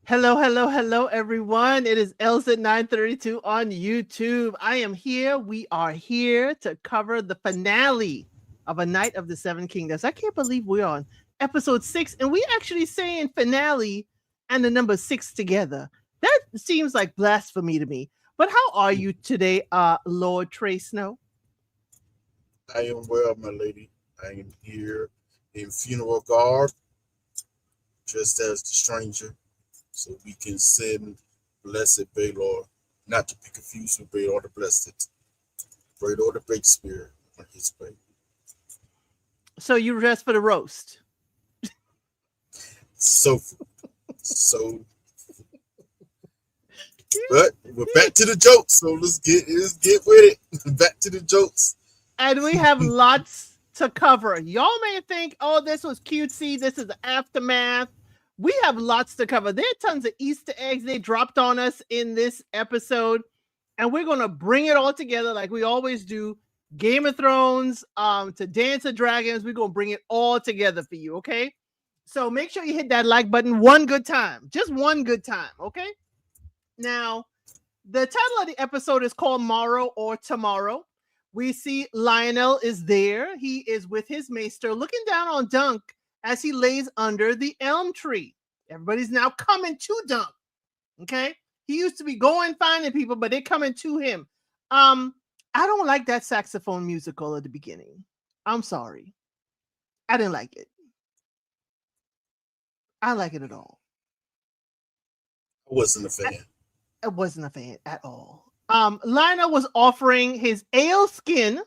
Hello, hello, hello, everyone. It is Elsa 932 on YouTube. I am here. We are here to cover the finale of A Night of the Seven Kingdoms. I can't believe we're on episode 6, and we actually saying finale and the number 6 together. That seems like blasphemy to me. But how are you today, Lord Trey Snow? I am well, my lady. I am here in funeral garb, just as the stranger, so we can send blessed Baylor, not to be confused with Baylor the Blessed, Baylor the Great Spirit on his way. So you dressed for the roast. So, so, but we're back to the jokes, so let's get with it. Back to the jokes. And we have lots to cover. Y'all may think, oh, this was cutesy. This is the aftermath. We have lots to cover. There are tons of Easter eggs they dropped on us in this episode. And we're going to bring it all together like we always do. Game of Thrones to Dance of Dragons. We're going to bring it all together for you, okay? So make sure you hit that like button one good time. Just one good time, okay? Now, the title of the episode is called Morrow or Tomorrow. We see Lionel is there. He is with his maester looking down on Dunk as he lays under the elm tree. Everybody's now coming to Dunk. Okay. He used to be going finding people, but they're coming to him. I don't like that saxophone musical at the beginning. I'm sorry. I didn't like it. I don't like it at all. I wasn't a fan. I wasn't a fan at all. Lionel was offering his ale skin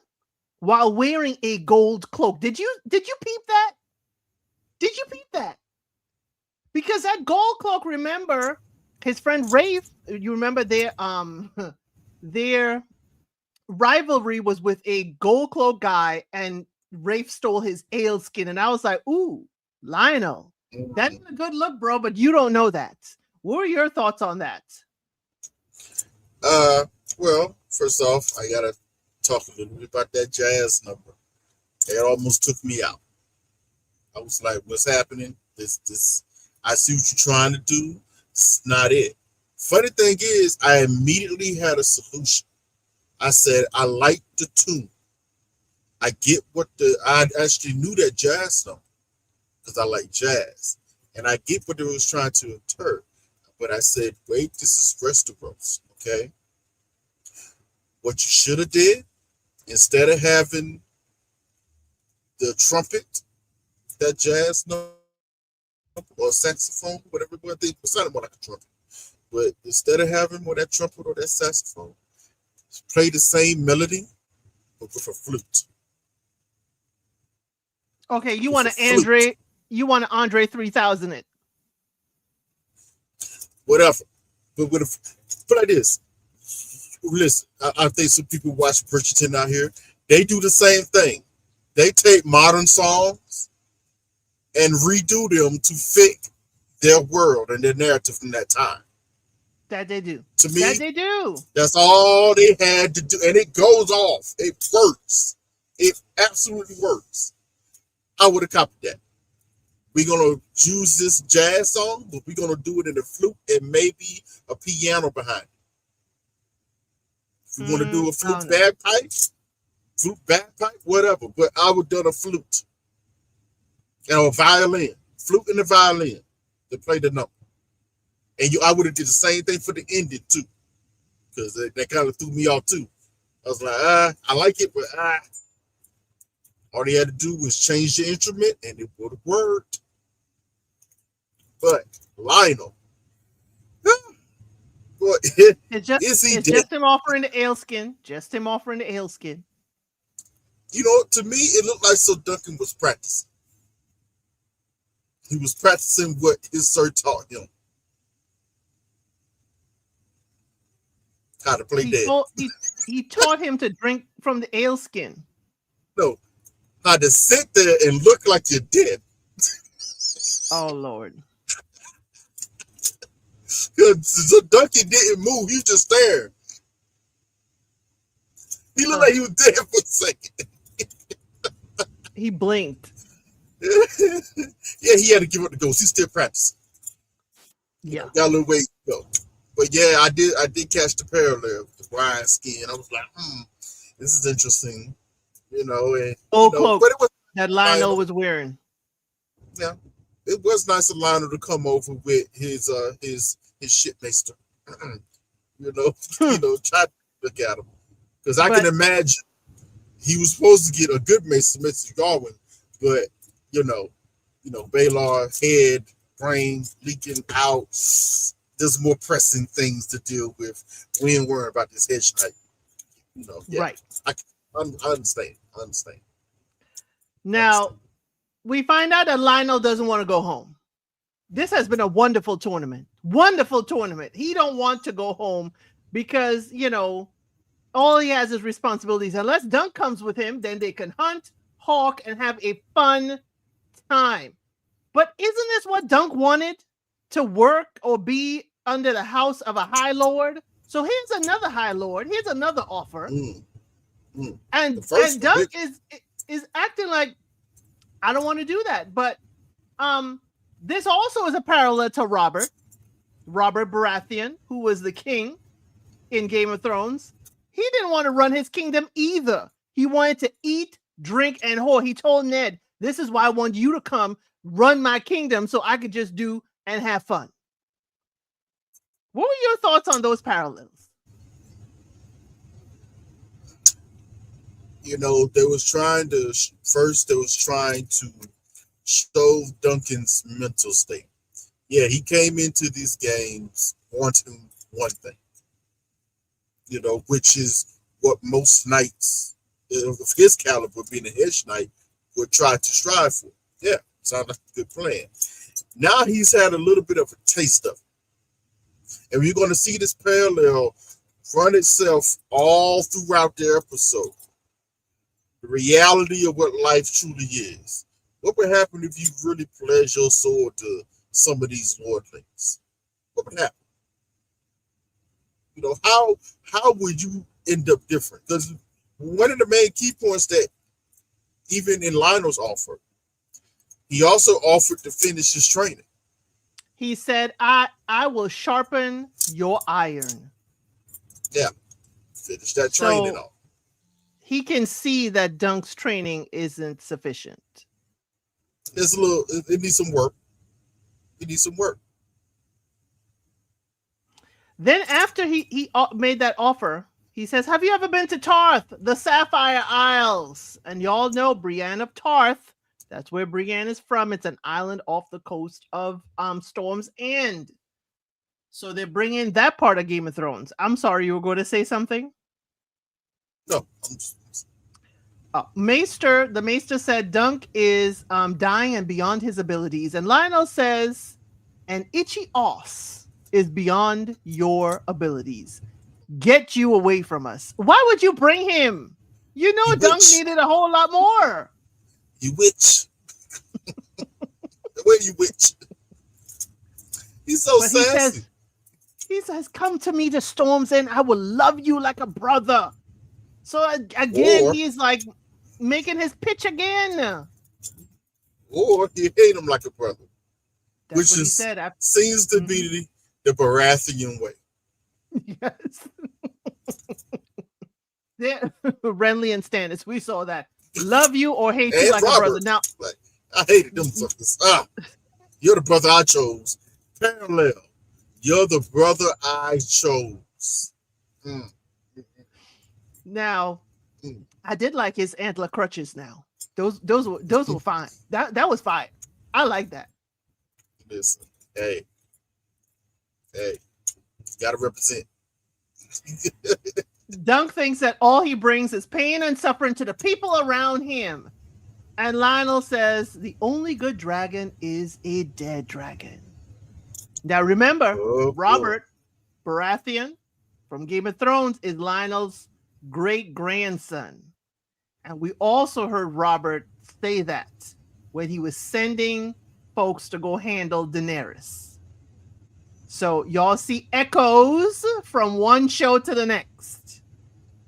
while wearing a gold cloak. Did you peep that? Did you peep that? Because that gold cloak, remember, his friend Rafe, you remember their rivalry was with a gold cloak guy, and Rafe stole his ale skin. And I was like, ooh, Lionel, that's a good look, bro, but you don't know that. What are your thoughts on that? Well, first off, I gotta talk a little bit about that jazz number. It almost took me out. I was like, what's happening? This I see what you're trying to do. It's not it. Funny thing is, I immediately had a solution. I said, I like the tune. I get I actually knew that jazz number because I like jazz. And I get what it was trying to interpret. But I said, wait, this is Westeros, okay? What you should have did, instead of having the trumpet, that jazz number, or saxophone, whatever, but it sounded more like a trumpet. But instead of having more that trumpet or that saxophone, play the same melody, but with a flute. Okay, you want to Andre 3000 it. Whatever. But put like this. Listen, I think some people watch Bridgerton out here. They do the same thing. They take modern songs and redo them to fit their world and their narrative from that time. That they do. To me, that they do. That's all they had to do. And it goes off. It works. It absolutely works. I would have copied that. We're going to use this jazz song, but we're going to do it in a flute and maybe a piano behind it. If you want to do a flute bagpipe, whatever. But I would have done a flute and a violin, flute and a violin to play the number. And I would have did the same thing for the ending too, because that kind of threw me off too. I was like, I like it, but all they had to do was change the instrument and it would have worked. But Lionel, boy, it's just him offering the ale skin. Just him offering the ale skin. You know, to me, it looked like so Duncan was practicing. He was practicing what his sir taught him. How to play dead. He taught him to drink from the ale skin. No, how to sit there and look like you're dead. Oh, Lord. So Duncan didn't move. He was just staring. He looked like he was dead for a second. He blinked. Yeah, he had to give up the ghost. He's still practicing. Yeah. Got a little ways to go. But yeah, I did catch the parallel with the Brian skin. I was like, this is interesting, and Old but cloak it was that Lionel Lionel. was wearing. Yeah, it was nice of Lionel to come over with his shipmaster. Try to look at him because I can But imagine he was supposed to get a good Mr. Garwin, but you know, Baylor head brain leaking out. There's more pressing things to deal with. We ain't worrying about this head night. Yeah, right. I, I understand. I understand. I Now understand. we find out that Lionel doesn't want to go home. This has been a wonderful tournament. Wonderful tournament. He don't want to go home because, all he has is responsibilities. Unless Dunk comes with him, then they can hunt, hawk, and have a fun time. But isn't this what Dunk wanted? To work or be under the house of a High Lord? So here's another High Lord. Here's another offer. Mm, mm. The And first one, Dunk is acting like, I don't want to do that. But this also is a parallel to Robert Baratheon, who was the king in Game of Thrones. He didn't want to run his kingdom either. He wanted to eat, drink, and whore. He told Ned, this is why I want you to come run my kingdom so I could just do and have fun. What were your thoughts on those parallels? they was trying to show Duncan's mental state. Yeah, he came into these games wanting one thing, which is what most knights of his caliber, being a hedge knight, would try to strive for. Yeah, sounds like a good plan. Now he's had a little bit of a taste of it. And we're going to see this parallel run itself all throughout the episode. The reality of what life truly is. What would happen if you really pledged your sword to some of these lordlings? What would happen? How would you end up different? Because one of the main key points that even in Lionel's offer, he also offered to finish his training. He said, I will sharpen your iron. Yeah, finish that training off. He can see that Dunk's training isn't sufficient. It needs some work. It needs some work. Then after he made that offer, he says, have you ever been to Tarth, the Sapphire Isles? And y'all know Brienne of Tarth. That's where Brienne is from. It's an island off the coast of Storm's End. So they're bringing that part of Game of Thrones. I'm sorry, you were going to say something? No. The Maester said Dunk is dying and beyond his abilities. And Lionel says, an itchy os is beyond your abilities. Get you away from us. Why would you bring him? Dunk needed a whole lot more. You witch. Where you witch? He's so sassy. He says, come to me to Storm's End. I will love you like a brother. So again, he's like making his pitch again. Or he hate him like a brother. That's which seems to be the Baratheon way. Yes. Yeah, Renly and Stannis, we saw that. Love you or hate you like Robert, a brother. Now, I hated them suckers. You're the brother I chose. Parallel. You're the brother I chose. Now, I did like his antler crutches. Now, those were fine. That was fine. I like that. Listen, hey, gotta represent. Dunk thinks that all he brings is pain and suffering to the people around him. And Lionel says the only good dragon is a dead dragon. Now remember, Robert Baratheon from Game of Thrones is Lionel's great-grandson. And we also heard Robert say that when he was sending folks to go handle Daenerys. So y'all see echoes from one show to the next.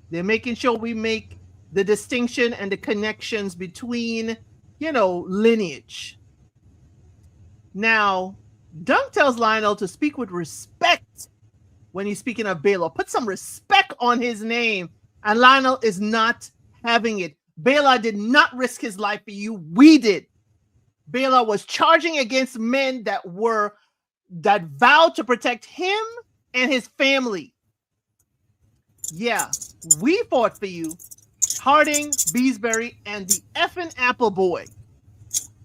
They're making sure we make the distinction and the connections between, lineage. Now, Dunk tells Lionel to speak with respect when he's speaking of Baylor. Put some respect on his name. And Lionel is not having it. Baylor did not risk his life for you. We did. Baylor was charging against men that vowed to protect him and his family. Yeah, we fought for you. Harding, Beesbury, and the effing Apple Boy.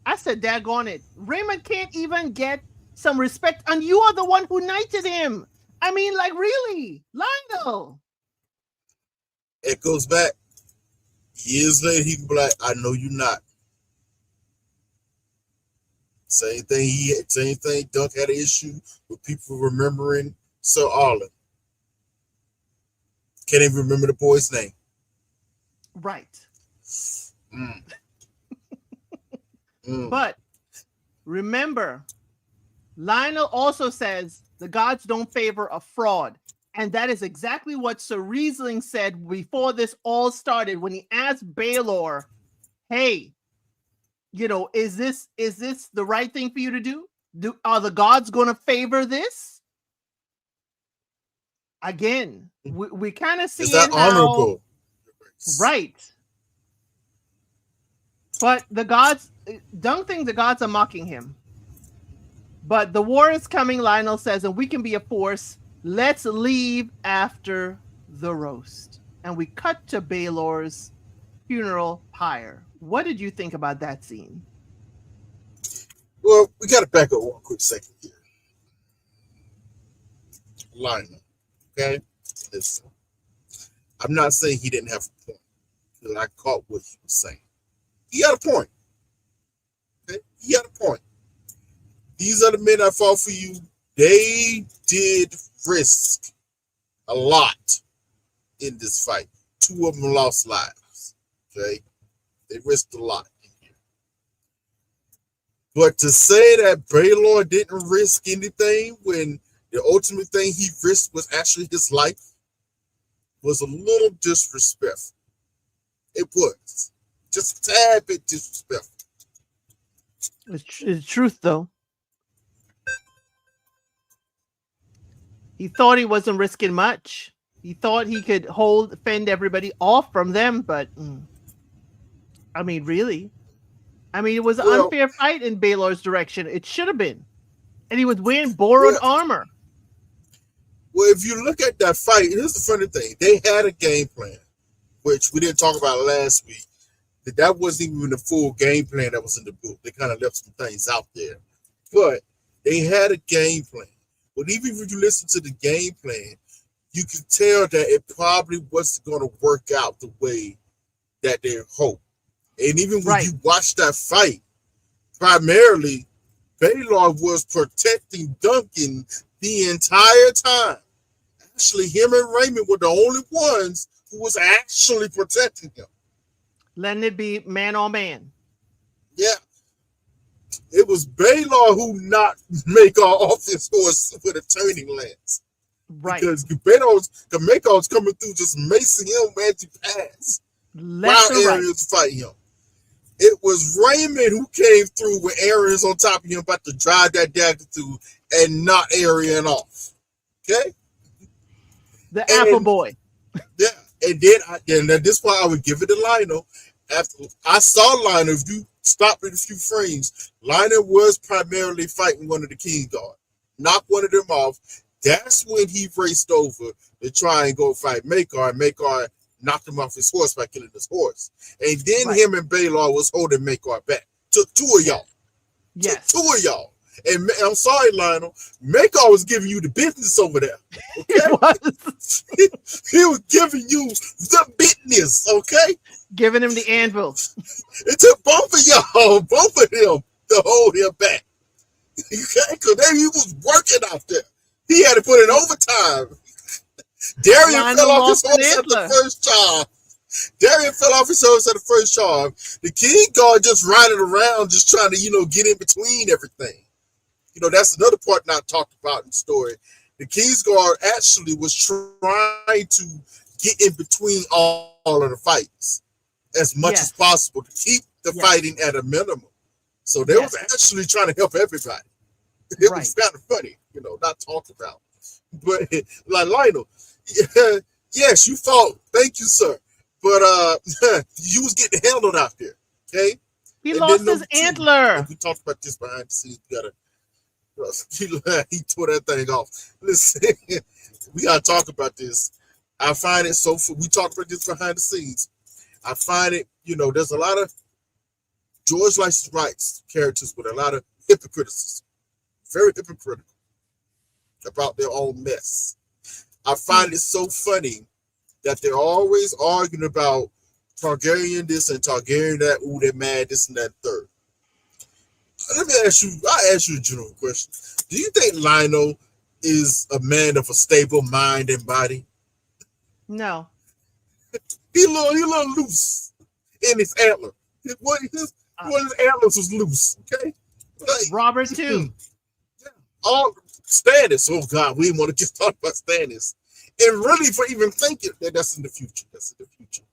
I said, daggone it. Raymond can't even get some respect, and you are the one who knighted him. I mean, like, really? Lionel. It goes back. Years later, he can be like, I know you're not. Same thing. Dunk had an issue with people remembering Sir Arlen. Can't even remember the boy's name. Right. But remember, Lionel also says the gods don't favor a fraud. And that is exactly what Sir Riesling said before this all started when he asked Baylor, hey, is this the right thing for you to do? Are the gods going to favor this? Again, we kind of see is that honorable? Right. But the gods, don't think the gods are mocking him. But the war is coming, Lionel says, and we can be a force. Let's leave after the roast. And we cut to Baylor's funeral pyre. What did you think about that scene? Well, we got to back up one quick second here. Lionel, okay? Listen, I'm not saying he didn't have a point, because I caught what he was saying. He had a point. Okay? He had a point. These are the men that fought for you. They did risk a lot in this fight. 2 of them lost lives. Okay? They risked a lot in here. But to say that Baylor didn't risk anything when the ultimate thing he risked was actually his life was a little disrespectful. It was. Just a tad bit disrespectful. It's truth, though. He thought he wasn't risking much. He thought he could fend everybody off from them, but I mean, really? I mean, it was an unfair fight in Baylor's direction. It should have been. And he was wearing borrowed armor. Well, if you look at that fight, here's the funny thing. They had a game plan, which we didn't talk about last week. That wasn't even the full game plan that was in the book. They kind of left some things out there. But they had a game plan. But even if you listen to the game plan, you can tell that it probably wasn't going to work out the way that they hoped. And even when you watch that fight, primarily, Baylor was protecting Duncan the entire time. Actually, him and Raymond were the only ones who was actually protecting him. Letting it be man on man. Yeah. It was Baylor who knocked Makar off his horse with a turning lance. Right. Because Makar was coming through just macing him as he passed. While Aaron was fighting him. It was Raymond who came through with Aaron's on top of him about to drive that dagger through and knock Aaron off. Okay? The Apple Boy. Yeah. And then at this point I would give it to Lionel. After I saw Lionel, if you stop in a few frames, Lionel was primarily fighting one of the King Guard. Knocked one of them off. That's when he raced over to try and go fight Makar. And Makar knocked him off his horse by killing his horse. And then him and Baylor was holding Makar back. Took 2 of y'all. Yes. Took 2 of y'all. And I'm sorry, Lionel. Makar was giving you the business over there. Okay? He was giving you the business, okay? Giving him the anvil. It took both of them, to hold him back. Okay? Because he was working out there. He had to put in overtime. Darian fell off his horse at the first charge. The King Guard just riding around, just trying to, get in between everything. That's another part not talked about in the story. The King's Guard actually was trying to get in between all of the fights as much as possible to keep the fighting at a minimum. So they was actually trying to help everybody. It was Right. kind of funny, not talked about. But like Lionel, yeah, yes, you fought. Thank you, sir. But you was getting handled out there. Okay. He And then lost his number two, and antler. we talked about this behind the scenes. We gotta he tore that thing off. Listen, we gotta talk about this. I find it so. We talked about this behind the scenes. I find it. There's a lot of George likes to write characters with a lot of hypocriticism, very hypocritical about their own mess. I find it so funny that they're always arguing about Targaryen this and Targaryen that. Ooh, they're mad, this and that third. Let me ask you, I ask you a general question. Do you think Lionel is a man of a stable mind and body? No. He a little loose in his antler. One of his antlers was loose. Okay, like, Robert too. all Stannis. Oh God, we didn't want to just talk about Stannis. And really, for even thinking that that's in the future. That's in the future.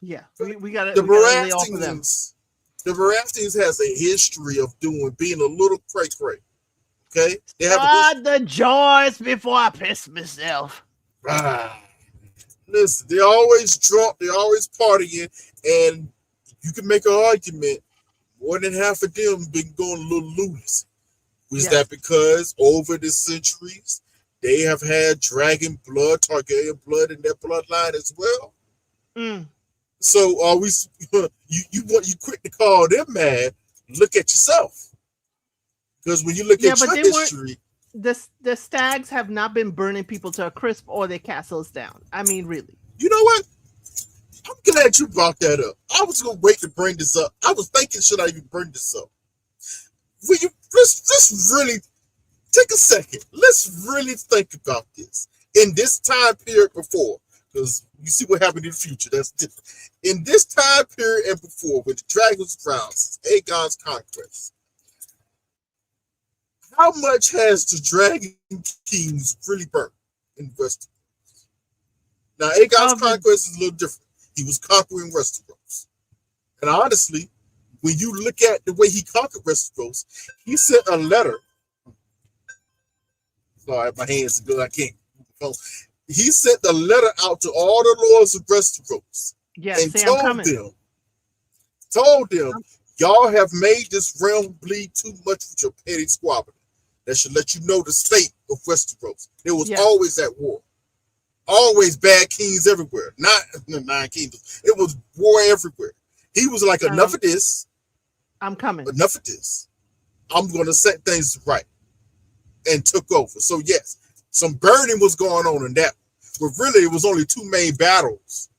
Yeah, we got The to lay off of them. Baratheons has a history of being a little cray cray. Okay, they have a God, the joys before I piss myself. Listen, they always drunk, they always partying, and you can make an argument. More than half of them been going a little loose. Is Yes. that because over the centuries they have had dragon blood, Targaryen blood in their bloodline as well? Mm. So are we? You quick to call them mad? Look at yourself, because when you look Yeah, at but your they history, the stags have not been burning people to a crisp or their castles down. I mean, really. you know what? I'm glad you brought that up. I was gonna wait to bring this up. I was thinking, should I even bring this up? Will you let's really take a second. Let's really think about this. In this time period before, because you see what happened in the future, that's different. In this time period and before, with the dragons crown, since Aegon's conquest, how much has the Dragon Kings really burnt in Westeros? Now, Aegon's conquest is a little different. He was conquering Westeros. And honestly, when you look at the way he conquered Westeros, he sent a letter. Sorry, my hands are good. I can't move the phone. He sent a letter out to all the lords of Westeros and told them, y'all have made this realm bleed too much with your petty squabbling. That should let you know the state of Westeros. There was always at war. Always bad kings everywhere. Not the 9 kingdoms. It was war everywhere. He was like, enough of this. I'm coming. Enough of this. I'm going to set things right. And took over. So yes, some burning was going on in that. But really, it was only 2 main battles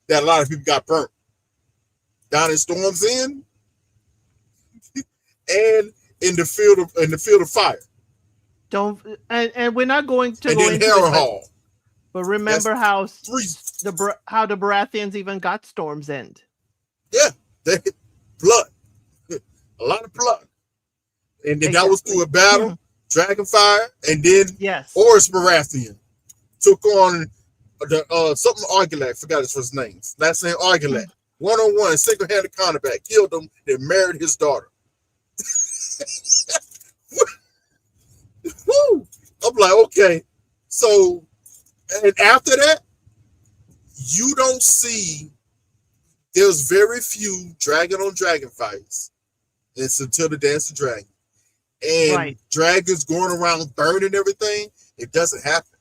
that a lot of people got burnt. Down in Storm's End and in the field of fire. Don't and we're not going to and go then into Harrenhal. But remember how the Baratheons even got Storm's End. Yeah, they blood, a lot of blood, and then that was through a battle, Dragonfire, and then Oris Baratheon took on the something Argilac. Forgot his first name. Last name Argilac. 1-on-1, single-handed combat, killed him, then married his daughter. Woo! I'm like, okay, so. And after that, you don't see, there's very few dragon on dragon fights. It's until the Dance of Dragon. And dragons going around burning everything, it doesn't happen.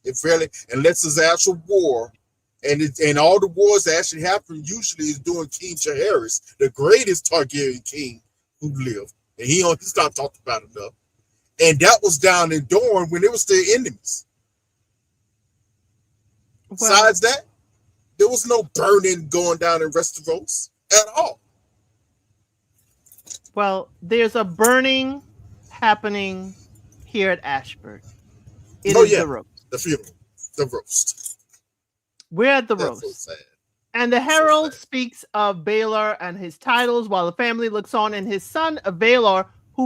It rarely, unless it's actual war. And all the wars that actually happen usually is during King Jaehaerys, the greatest Targaryen king who lived. And he's not talked about enough. And that was down in Dorne when they were still enemies. Besides that, there was no burning going down in Westeros at all. Well, there's a burning happening here at Ashford. It is the roast. The funeral. The roast. We're at the roast. So sad. And the herald speaks of Baelor and his titles while the family looks on, and his son Baelor,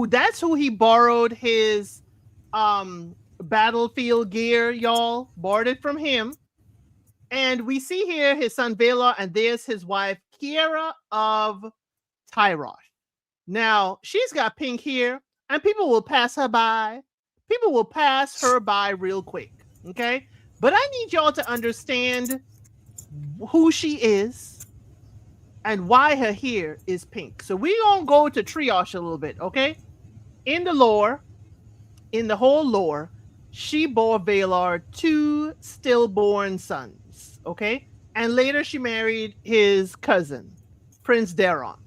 that's who he borrowed his battlefield gear, y'all. Borrowed it from him. And we see here his son Baelor, and there's his wife Kiera of Tyrosh. Now, she's got pink hair, and people will pass her by. People will pass her by real quick. Okay. But I need y'all to understand who she is and why her hair is pink. So we're going to go to triage a little bit. Okay. In the lore, in the whole lore, she bore Valar 2 stillborn sons. Okay. And later she married his cousin, Prince Daron.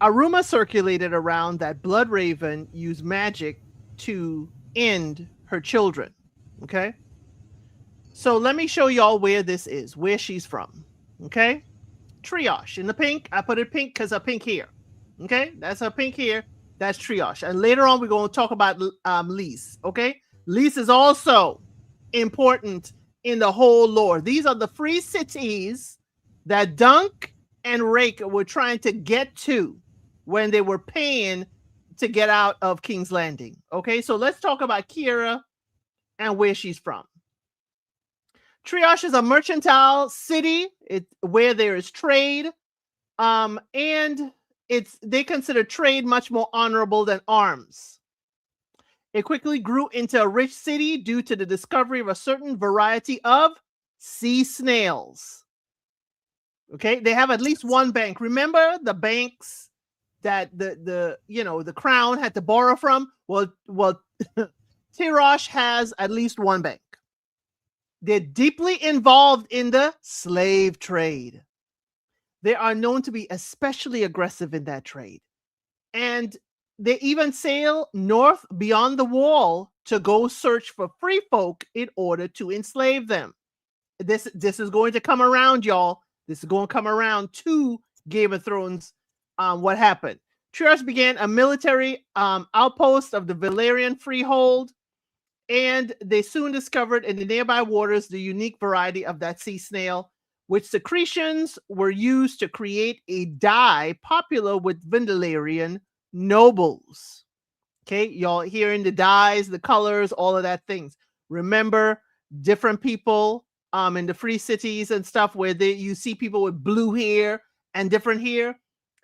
A rumor circulated around that Bloodraven used magic to end her children. Okay. So let me show y'all where this is, where she's from. Okay. Triage in the pink. I put it pink because of pink hair. Okay. That's her pink hair. That's triage. And later on, we're going to talk about Lys. Okay. Lys is also important in the whole lore. These are the free cities that Dunk and Rake were trying to get to when they were paying to get out of King's Landing. Okay, so let's talk about Kira and where she's from. Triage is a mercantile city. It's where there is trade, and they consider trade much more honorable than arms. It quickly grew into a rich city due to the discovery of a certain variety of sea snails. Okay, they have at least one bank. Remember the banks that the crown had to borrow from? Well, Tirosh has at least one bank. They're deeply involved in the slave trade. They are known to be especially aggressive in that trade. And they even sail north beyond the wall to go search for free folk in order to enslave them. This is going to come around, y'all. This is going to come around to Game of Thrones. What happened? Triage began a military outpost of the Valyrian freehold, and they soon discovered in the nearby waters the unique variety of that sea snail, which secretions were used to create a dye popular with Valyrian nobles. Okay, y'all hearing the dyes, the colors, all of that things. Remember, different people in the free cities and stuff where you see people with blue hair and different hair.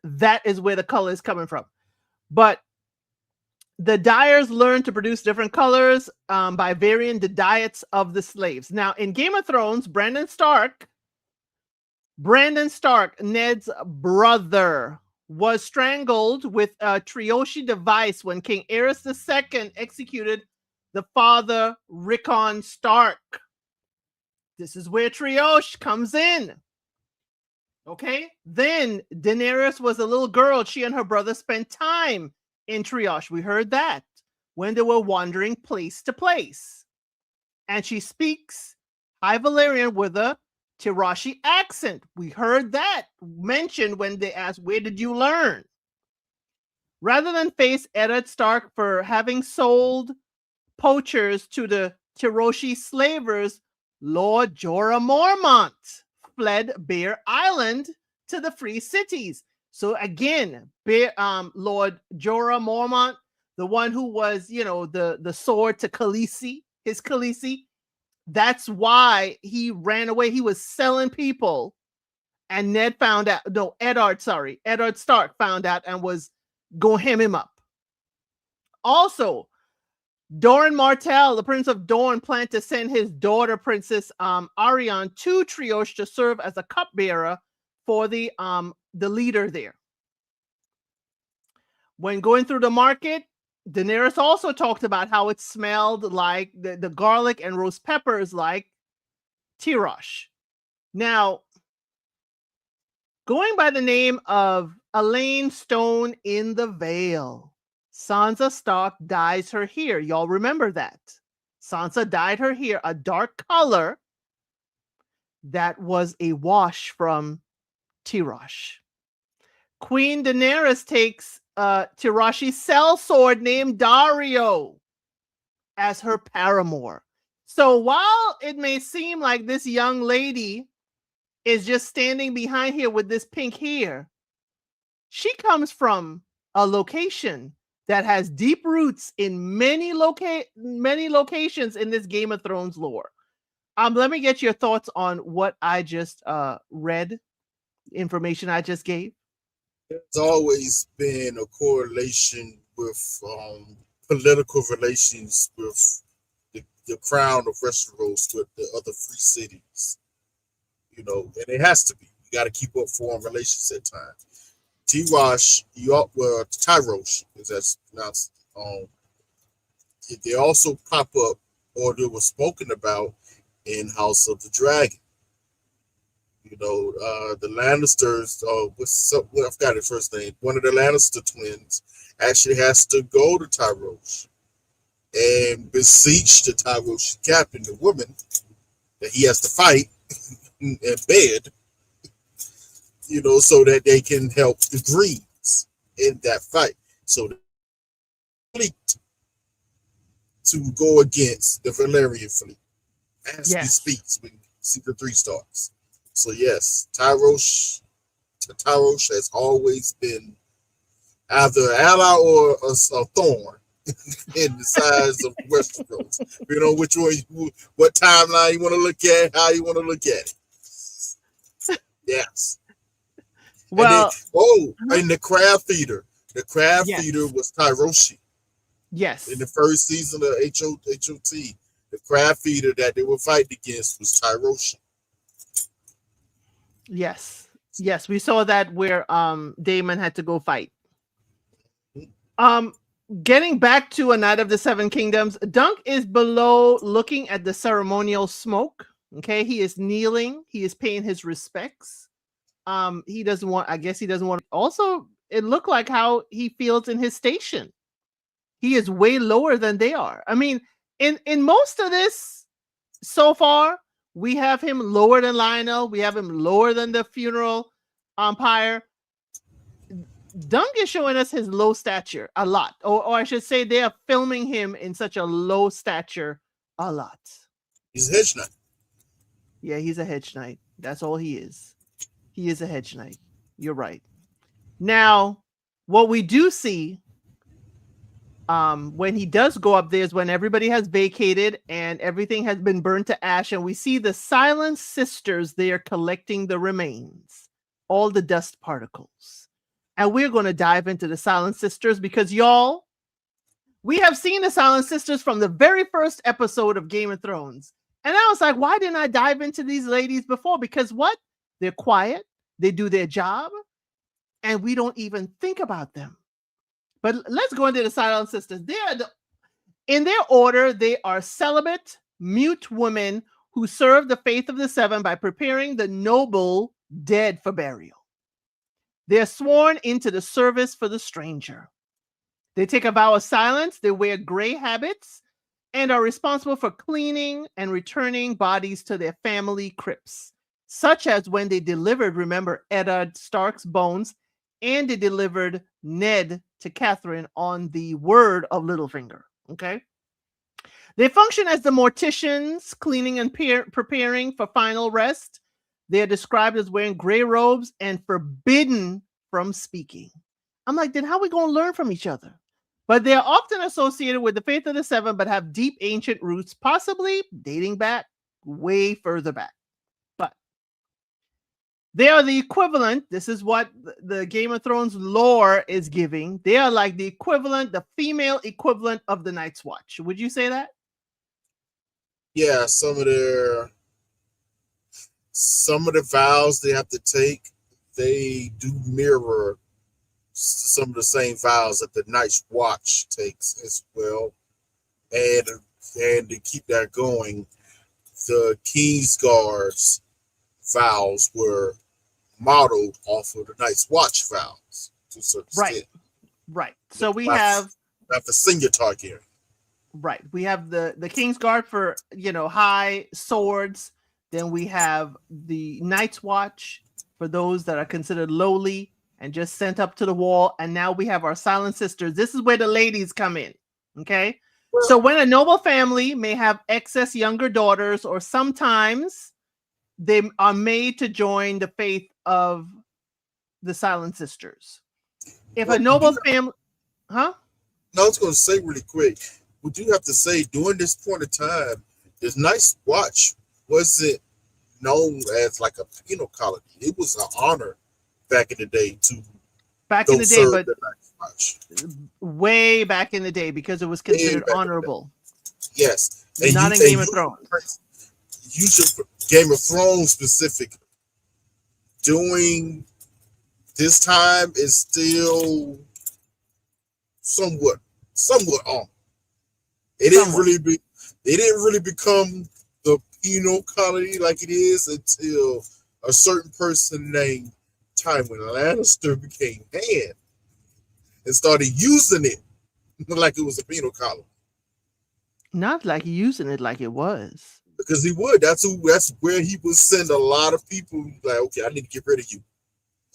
That is where the color is coming from. But the dyers learned to produce different colors by varying the diets of the slaves. Now, in Game of Thrones, Brandon Stark, Ned's brother, was strangled with a Trioshi device when King Aerys II executed the father, Rickon Stark. This is where Triosh comes in. Okay? Then Daenerys was a little girl. She and her brother spent time in Triage. We heard that when they were wandering place to place. And she speaks High Valyrian with a Tirashi accent. We heard that mentioned when they asked, where did you learn? Rather than face Eddard Stark for having sold poachers to the Tiroshi slavers, Lord Jorah Mormont fled Bear Island to the free cities. So again, Lord Jorah Mormont, the one who was, the sword to Khaleesi, his Khaleesi, that's why he ran away. He was selling people, and Eddard Stark found out and was going to hem him up. Also, Doran Martell, the Prince of Dorne, planned to send his daughter, Princess Arianne, to Triosh to serve as a cupbearer for the leader there. When going through the market, Daenerys also talked about how it smelled like the garlic and roast peppers like Tirosh. Now, going by the name of Elaine Stone in the Vale, Sansa Stark dyes her hair. Y'all remember that. Sansa dyed her hair a dark color that was a wash from Tirosh. Queen Daenerys takes Tiroshi's sellsword named Dario as her paramour. So while it may seem like this young lady is just standing behind here with this pink hair, she comes from a location that has deep roots in many locations in this Game of Thrones lore. Let me get your thoughts on what I just read, information I just gave. There's always been a correlation with political relations with the crown of Westeros with the other free cities. You know, and it has to be. You got to keep up foreign relations at times. T-Wash, Tyrosh, is that's pronounced. They also pop up, or they were spoken about in House of the Dragon. You know, the Lannisters. I forgot his first name. One of the Lannister twins actually has to go to Tyrosh and beseech the Tyrosh captain, the woman that he has to fight in bed, you know, so that they can help the Greens in that fight. So the fleet to go against the Valerian fleet as we speak, when Season 3 starts. So yes, Tyrosh has always been either an ally or a thorn in the size of Westeros. You know, which one, what timeline you want to look at, how you want to look at it. Yes. Well, and the crab feeder. The crab feeder was Tyroshi. Yes. In the first season of HOT, the crab feeder that they were fighting against was Tyroshi. Yes. Yes, we saw that where Daemon had to go fight. Getting back to A Night of the Seven Kingdoms, Dunk is below looking at the ceremonial smoke. Okay, he is kneeling. He is paying his respects. He doesn't want. Also, it looked like how he feels in his station. He is way lower than they are. I mean, in most of this so far, we have him lower than Lionel. We have him lower than the funeral umpire. Dunk is showing us his low stature a lot, or I should say, they are filming him in such a low stature a lot. He's a hedge knight. Yeah, he's a hedge knight. That's all he is. He is a hedge knight. You're right. Now, what we do see when he does go up there is when everybody has vacated and everything has been burned to ash, and we see the Silent Sisters there collecting the remains, all the dust particles. And we're going to dive into the Silent Sisters because, y'all, we have seen the Silent Sisters from the very first episode of Game of Thrones. And I was like, why didn't I dive into these ladies before? Because what? They're quiet. They do their job. And we don't even think about them. But let's go into the Silent Sisters. In their order, they are celibate, mute women who serve the faith of the seven by preparing the noble dead for burial. They're sworn into the service for the stranger. They take a vow of silence. They wear gray habits and are responsible for cleaning and returning bodies to their family crypts, such as when they delivered, remember, Eddard Stark's bones, and they delivered Ned to Catherine on the word of Littlefinger. Okay. They function as the morticians, cleaning and preparing for final rest. They are described as wearing gray robes and forbidden from speaking. I'm like, then how are we going to learn from each other? But they are often associated with the faith of the seven, but have deep ancient roots, possibly dating back way further back. But they are the equivalent. This is what the Game of Thrones lore is giving. They are like the equivalent, the female equivalent of the Night's Watch. Would you say that? Yeah, some of the vows they have to take, they do mirror some of the same vows that the Night's Watch takes as well. And to keep that going, the Kingsguard's vows were modeled off of the Night's Watch vows to a certain extent. Right. So we have the senior Targaryen. Right. We have the Kingsguard for, high swords. Then we have the Night's Watch for those that are considered lowly and just sent up to the wall. And now we have our Silent Sisters. This is where the ladies come in. Okay. So when a noble family may have excess younger daughters, or sometimes they are made to join the faith of the Silent Sisters. If a noble family, No, I was going to say really quick, would you have to say during this point of time, this Night's Watch wasn't known as like a penal colony. It was an honor back in the day to back in the day, but watch. way back in the day because it was Way considered back in the day. honorable. Yes, and Not in Game of Thrones. You should Game of Thrones specifically. Doing this time is still somewhat on. It didn't Somewhat. really be. They didn't really become the penal colony like it is until a certain person named Tywin Lannister became hand and started using it like it was a penal colony. Not like using it like it was. Because he would. That's where he would send a lot of people. Like, okay, I need to get rid of you.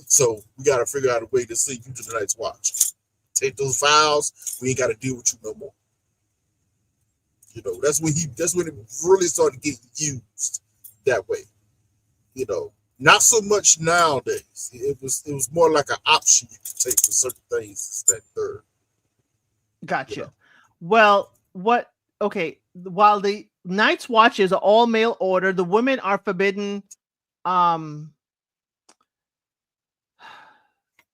So we got to figure out a way to send you to the Night's Watch. Take those files. We ain't got to deal with you no more. You know, that's when it really started getting used that way. You know, not so much nowadays. It was more like an option you could take for certain things. That third. Gotcha. You know. Well, what? Okay. While the Night's Watch is an all-male order, the women are forbidden. And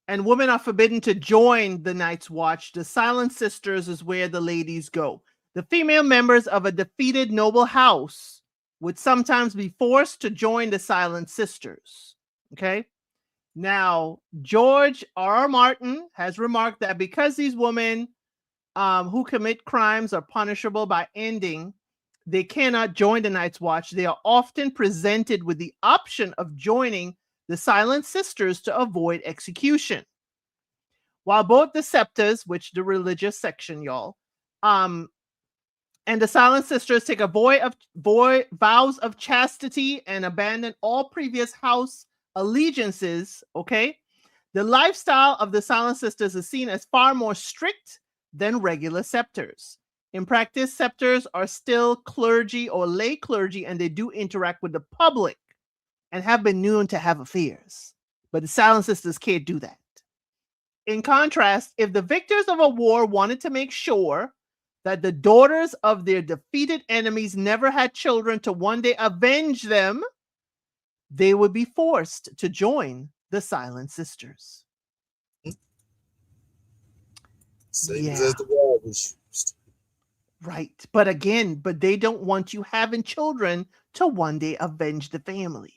women are forbidden to join the Night's Watch. The Silent Sisters is where the ladies go. The female members of a defeated noble house would sometimes be forced to join the Silent Sisters. Okay. Now, George R.R. Martin has remarked that because these women who commit crimes are punishable by ending, they cannot join the Night's Watch. They are often presented with the option of joining the Silent Sisters to avoid execution. While both the Septas, which the religious section, y'all, and the Silent Sisters take a vows of chastity and abandon all previous house allegiances, okay? The lifestyle of the Silent Sisters is seen as far more strict than regular septors. In practice, septors are still clergy or lay clergy, and they do interact with the public and have been known to have affairs. But the Silent Sisters can't do that. In contrast, if the victors of a war wanted to make sure that the daughters of their defeated enemies never had children to one day avenge them, they would be forced to join the Silent Sisters. Same as the wall was used. Right. But they don't want you having children to one day avenge the family.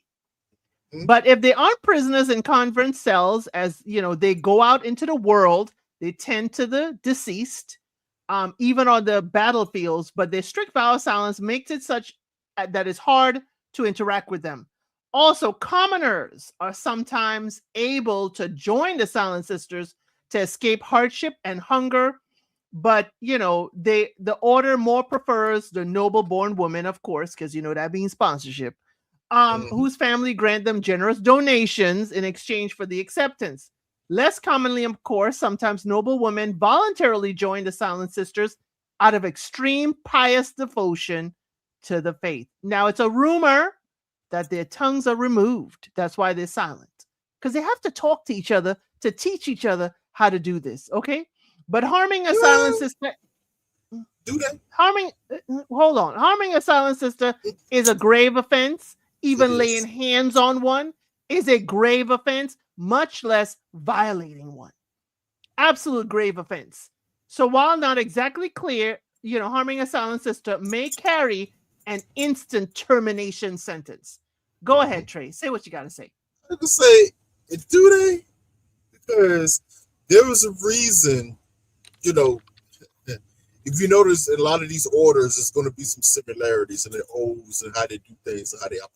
Mm-hmm. But if they aren't prisoners in convent cells, as you know, they go out into the world, they tend to the deceased, even on the battlefields, but their strict vow of silence makes it such that it's hard to interact with them. Also, commoners are sometimes able to join the Silent Sisters to escape hardship and hunger, but you know, the order more prefers the noble-born woman, of course, because you know that means sponsorship, whose family grant them generous donations in exchange for the acceptance. Less commonly, of course, sometimes noble women voluntarily join the Silent Sisters out of extreme pious devotion to the faith. Now, it's a rumor that their tongues are removed. That's why they're silent, because they have to talk to each other to teach each other how to do this, okay? But harming a silent sister... Do that? Harming a silent sister is a grave offense. Even laying hands on one is a grave offense, much less violating one. Absolute grave offense. So while not exactly clear, you know, harming a silent sister may carry an instant termination sentence. Go ahead, Trey. Say what you got to say. I can say, do they? Because there was a reason, you know, if you notice in a lot of these orders, there's going to be some similarities in their oaths and how they do things and how they operate.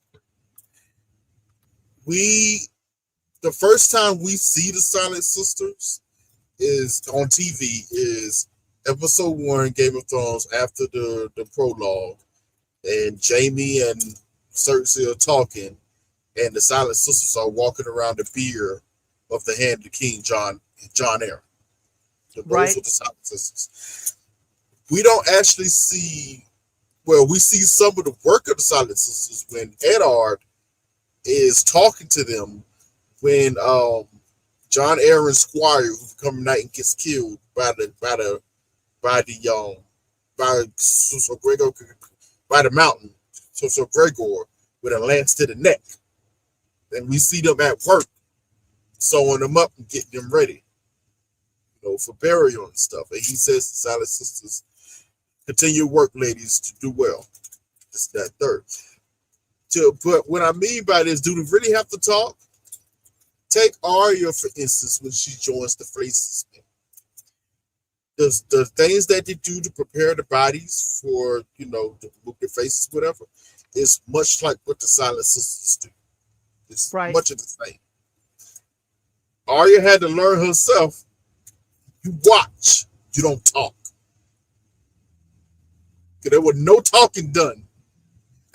The first time we see the Silent Sisters is on TV is episode 1, Game of Thrones, after the prologue, and Jaime and Cersei are talking, and the Silent Sisters are walking around the bier of the hand of King John Aaron. Those are the Silent Sisters. We don't actually see, we see some of the work of the Silent Sisters when Eddard is talking to them when John Aaron's squire, who comes night and gets killed by the mountain, so Gregor, with a lance to the neck. And we see them at work, sewing them up and getting them ready. for burial and stuff. And he says to Silent Sisters, continue your work, ladies, to do well. This, that, third. But what I mean by this, do they really have to talk? Take Arya, for instance, when she joins the Faces. The things that they do to prepare the bodies for, to remove their faces, whatever, is much like what the Silent Sisters do. It's much of the same. Arya had to learn herself. You watch, you don't talk. There was no talking done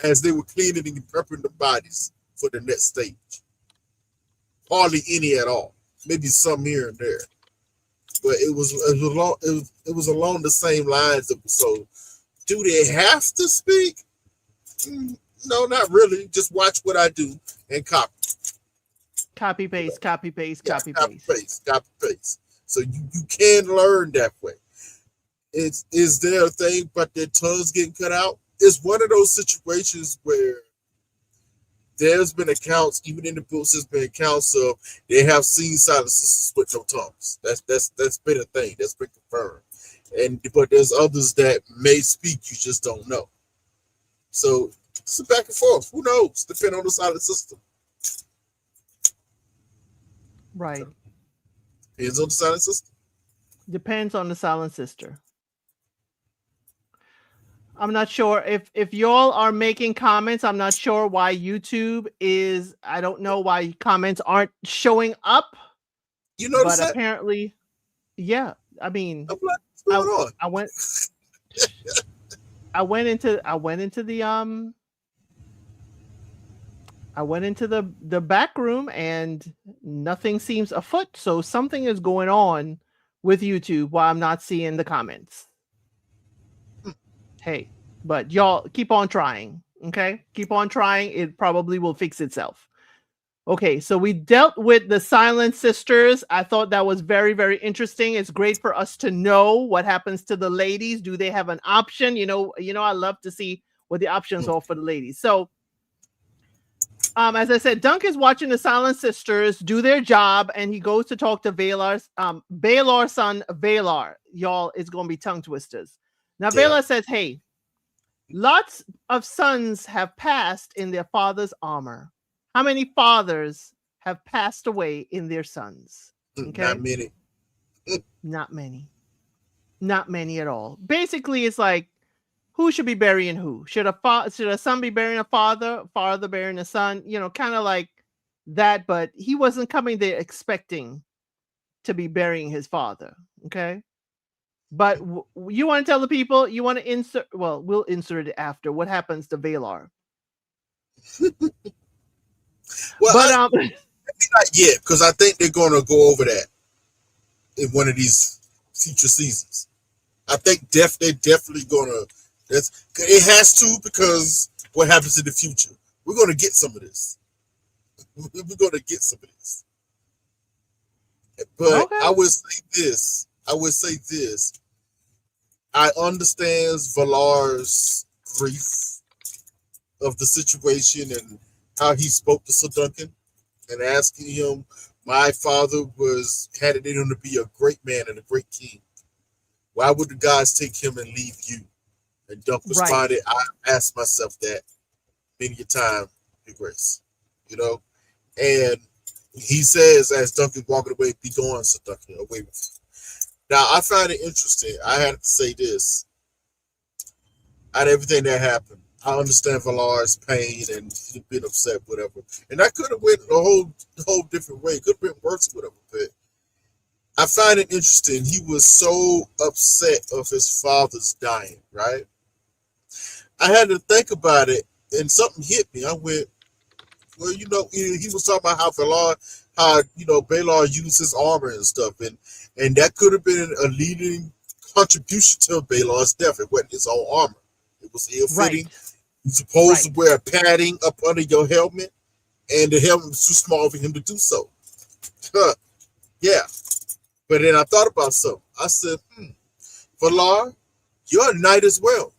as they were cleaning and prepping the bodies for the next stage. Hardly any at all. Maybe some here and there. But it was along the same lines. So, do they have to speak? No, not really. Just watch what I do and copy. Copy paste, copy paste, Yeah, copy copy paste. Copy paste. So you can learn that way. Is there a thing about their tongues getting cut out? It's one of those situations where there's been accounts, even in the books, there's been accounts of they have seen Silent Sisters with no tongues. That's been a thing. That's been confirmed. But there's others that may speak, you just don't know. So it's a back and forth. Who knows? Depending on the Silent Sister. Right. Depends on the Silent Sister. Depends on the Silent Sister. I'm not sure if y'all are making comments. I'm not sure why YouTube is. I don't know why comments aren't showing up. You notice but that? Apparently, yeah. I mean, what's going on? I went into the back room and nothing seems afoot. So something is going on with YouTube while I'm not seeing the comments. Hey, but y'all keep on trying. Okay, keep on trying. It probably will fix itself. Okay, so we dealt with the Silent Sisters. I thought that was very, very interesting. It's great for us to know what happens to the ladies. Do they have an option? I love to see what the options are for the ladies. So, as I said, Dunk is watching the Silent Sisters do their job, and he goes to talk to Baelor's son, Baelor. Y'all, it's going to be tongue twisters. Now, Baelor says, hey, lots of sons have passed in their father's armor. How many fathers have passed away in their sons? Okay? Not many. Not many. Not many at all. Basically, it's like, who should be burying who? Should a son be burying a father burying a son? Kind of like that, but he wasn't coming there expecting to be burying his father. Okay? But you want to tell the people, you want to insert, well, we'll insert it after. What happens to Baelor? Well, but not yet, because I think they're going to go over that in one of these future seasons. I think they're definitely going to. It has to, because what happens in the future? We're going to get some of this. We're going to get some of this. But okay. I would say this. I understand Valar's grief of the situation and how he spoke to Sir Duncan and asking him, my father had it in him to be a great man and a great king. Why would the gods take him and leave you? And Duncan responded, I asked myself that many a time, Your Grace. And he says, as Duncan walking away, be gone, Sir Duncan, away with you. Now, I find it interesting. I have to say this. Out of everything that happened, I understand Valar's pain and he's been upset, whatever. And that could have went a whole different way. It could have been worse, whatever. But I find it interesting. He was so upset of his father's dying, right? I had to think about it, and something hit me. I went, well, he was talking about how Baelor used his armor and stuff, and that could have been a leading contribution to Baelor's death. It wasn't his own armor. It was ill-fitting. You're supposed to wear padding up under your helmet, and the helmet was too small for him to do so. Yeah. But then I thought about something. I said, Valar, you're a knight as well.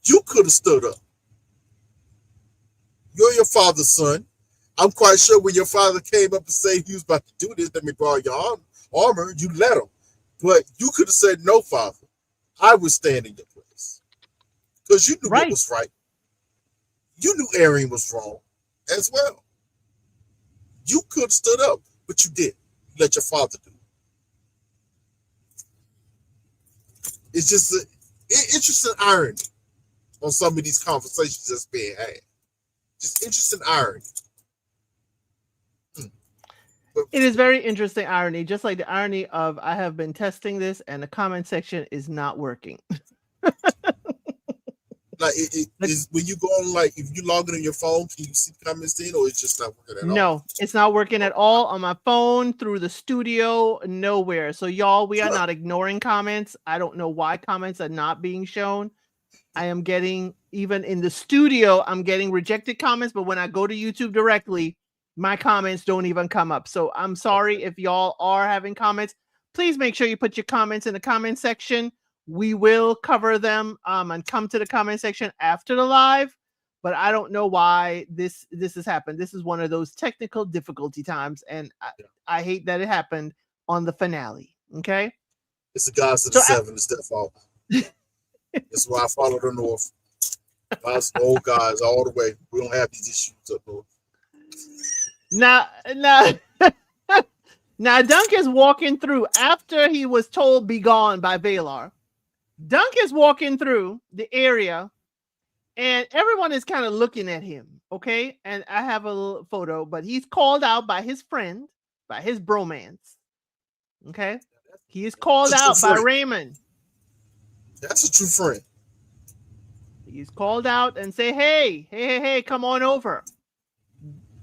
You could have stood up. You're your father's son. I'm quite sure when your father came up and said he was about to do this, let me borrow your armor, you let him. But you could have said, no, Father, I would stand in your place. Because you knew what Right. was right. You knew Arian was wrong as well. You could have stood up, but you didn't. You let your father do it. It's just an interesting irony on some of these conversations that's being had. Just interesting irony. But It is very interesting irony, just like the irony of I have been testing this and the comment section is not working. like it is when you go on, like if you log in on your phone, can you see comments then, or it's just not working at all? No, it's not working at all on my phone, through the studio, nowhere. So y'all, we are not ignoring comments. I don't know why comments are not being shown. I am getting, even in the studio, I'm getting rejected comments, but when I go to YouTube directly, my comments don't even come up. So I'm sorry if y'all are having comments. Please make sure you put your comments in the comment section. We will cover them and come to the comment section after the live. But I don't know why this has happened. This is one of those technical difficulty times, and I hate that it happened on the finale. Okay, it's the guys of the seven. It's their fault. That's why I follow the North. Us old guys all the way. We don't have these issues up north. Now Dunk is walking through after he was told be gone by Valar. Dunk is walking through the area and everyone is kind of looking at him. Okay. And I have a little photo, but he's called out by his friend, by his bromance. Okay. He is called out by Raymond. That's a true friend. He's called out and say, hey, come on over.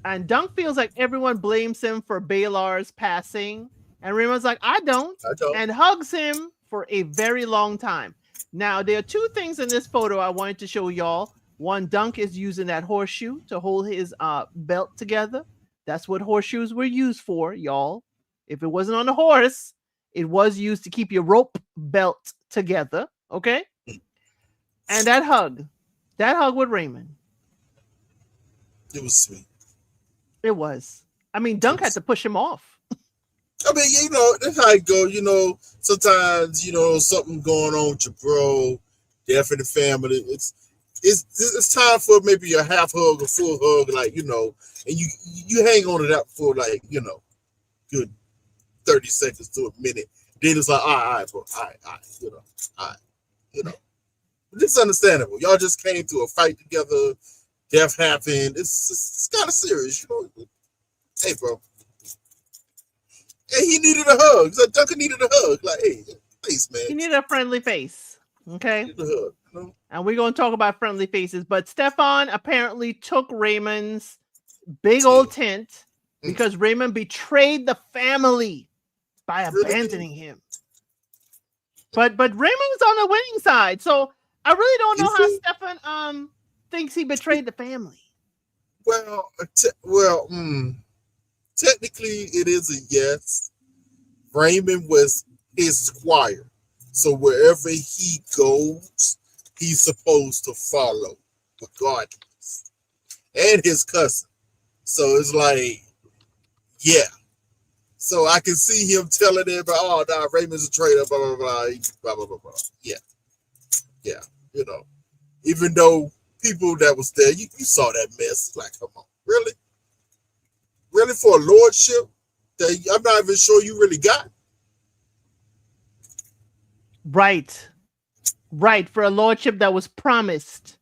And Dunk feels like everyone blames him for Baelar's passing. And Raymond's like, I don't. And hugs him for a very long time. Now, there are two things in this photo I wanted to show y'all. One, Dunk is using that horseshoe to hold his belt together. That's what horseshoes were used for, y'all. If it wasn't on a horse, it was used to keep your rope belt together. Okay? And that hug with Raymond. It was sweet. It was. I mean, Dunk had to push him off. I mean, you know, that's how it go. You know, sometimes, you know, something going on with your bro, death in the family. It's time for maybe a half hug, a full hug, like, you know, and you hang on to that for like, you know, good 30 seconds to a minute. Then it's like, all right, bro, all right, you know, all right, you know. But it's understandable. Y'all just came through a fight together. Death happened. It's kind of serious, you know. Hey, bro. Hey, he needed a hug. So Duncan needed a hug. Like, hey, please, man. He needed a friendly face. Okay. He needed a hug, you know? And we're going to talk about friendly faces. But Stefan apparently took Raymond's big old tent because Raymond betrayed the family by abandoning him. But Raymond was on the winning side. So I really don't know how Stefan thinks he betrayed the family. Well, technically it is a yes. Raymond was his squire. So wherever he goes, he's supposed to follow, regardless. And his cousin. So it's like, yeah. So I can see him telling everybody, oh, nah, Raymond's a traitor, blah, blah, blah, blah, blah, blah, blah. Yeah. Yeah, you know. Even though people that was there, you saw that mess. Like, come on, really? Really, for a lordship that I'm not even sure you really got? Right, for a lordship that was promised.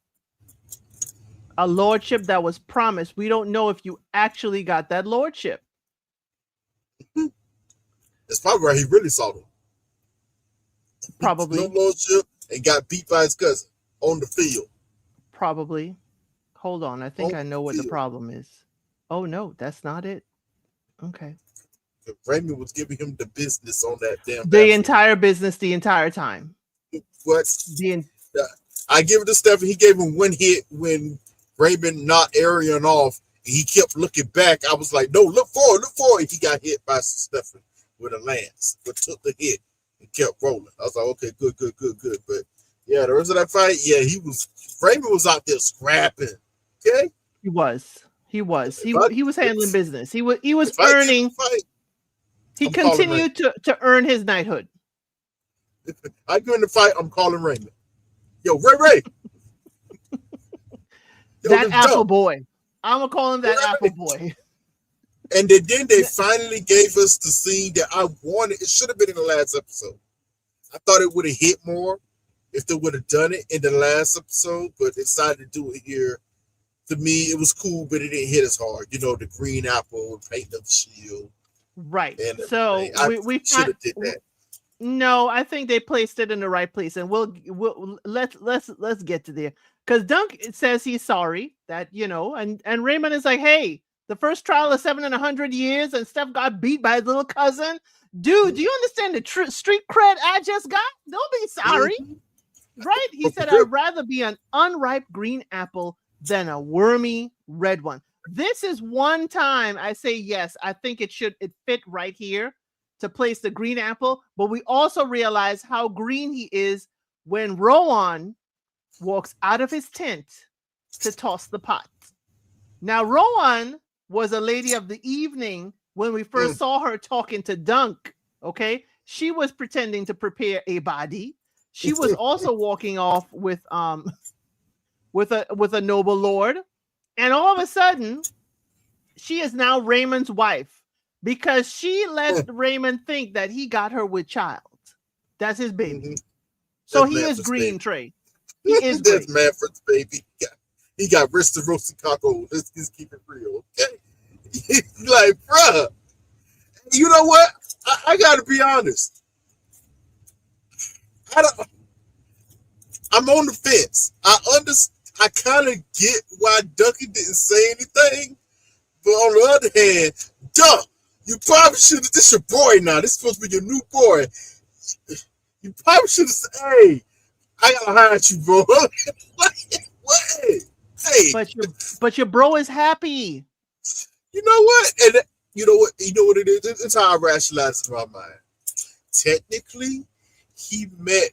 A lordship that was promised. We don't know if you actually got that lordship. That's probably where he really saw them. Probably. No lordship and got beat by his cousin on the field. Probably. Hold on, I think I know what the problem is. Oh, no, that's not it. Okay. Raymond was giving him the business on that damn the entire business the entire time. What? I give it to Stephen. He gave him one hit when Raymond knocked Arian off. And he kept looking back. I was like, no, look forward. He got hit by Stephen with a lance, but took the hit and kept rolling. I was like, okay, good. But yeah, the rest of that fight, yeah, Raymond was out there scrapping. Okay? He was handling business. He was earning. He continued to earn his knighthood. I go in the fight. I'm calling Raymond. Yo, Ray. Yo, That this apple dumb. boy. I'm gonna call him that apple Ray. boy. And then they finally gave us the scene that I wanted. It should have been in the last episode. I thought it would have hit more if they would have done it in the last episode, but decided to do it here. To me, it was cool, but it didn't hit as hard. You know, the green apple, painting of the shield, Right. and So everything. I we should have did that. no, I think they placed it in the right place, and we'll let's get to there because Dunk says he's sorry that and Raymond is like, hey, the first trial of 700 years, and Steph got beat by his little cousin. Dude, do you understand the street cred I just got? Don't be sorry, right? He said, I'd rather be an unripe green apple than a wormy red one. This is one time I say yes. I think it fit right here to place the green apple, but we also realize how green he is when Rowan walks out of his tent to toss the pot. Now, Rowan was a lady of the evening when we first saw her talking to Dunk, okay? She was pretending to prepare a body. She was also walking off with a noble lord. And all of a sudden, she is now Raymond's wife because she let Raymond think that he got her with child. That's his baby. So he is green, baby. Trey. He is green. That's Manfred's baby. He got wrist of roasted cockle. Let's just keep it real, okay? Like, bruh, you know what? I gotta be honest. I'm on the fence. I kind of get why Duncan didn't say anything, but on the other hand, duh, you probably should have. This your boy now. This is supposed to be your new boy. You probably should have said, "Hey, I gotta hide you, bro." What? Hey, but your bro is happy. You know what? And you know what it is? It's how I rationalize it in my mind. Technically, he met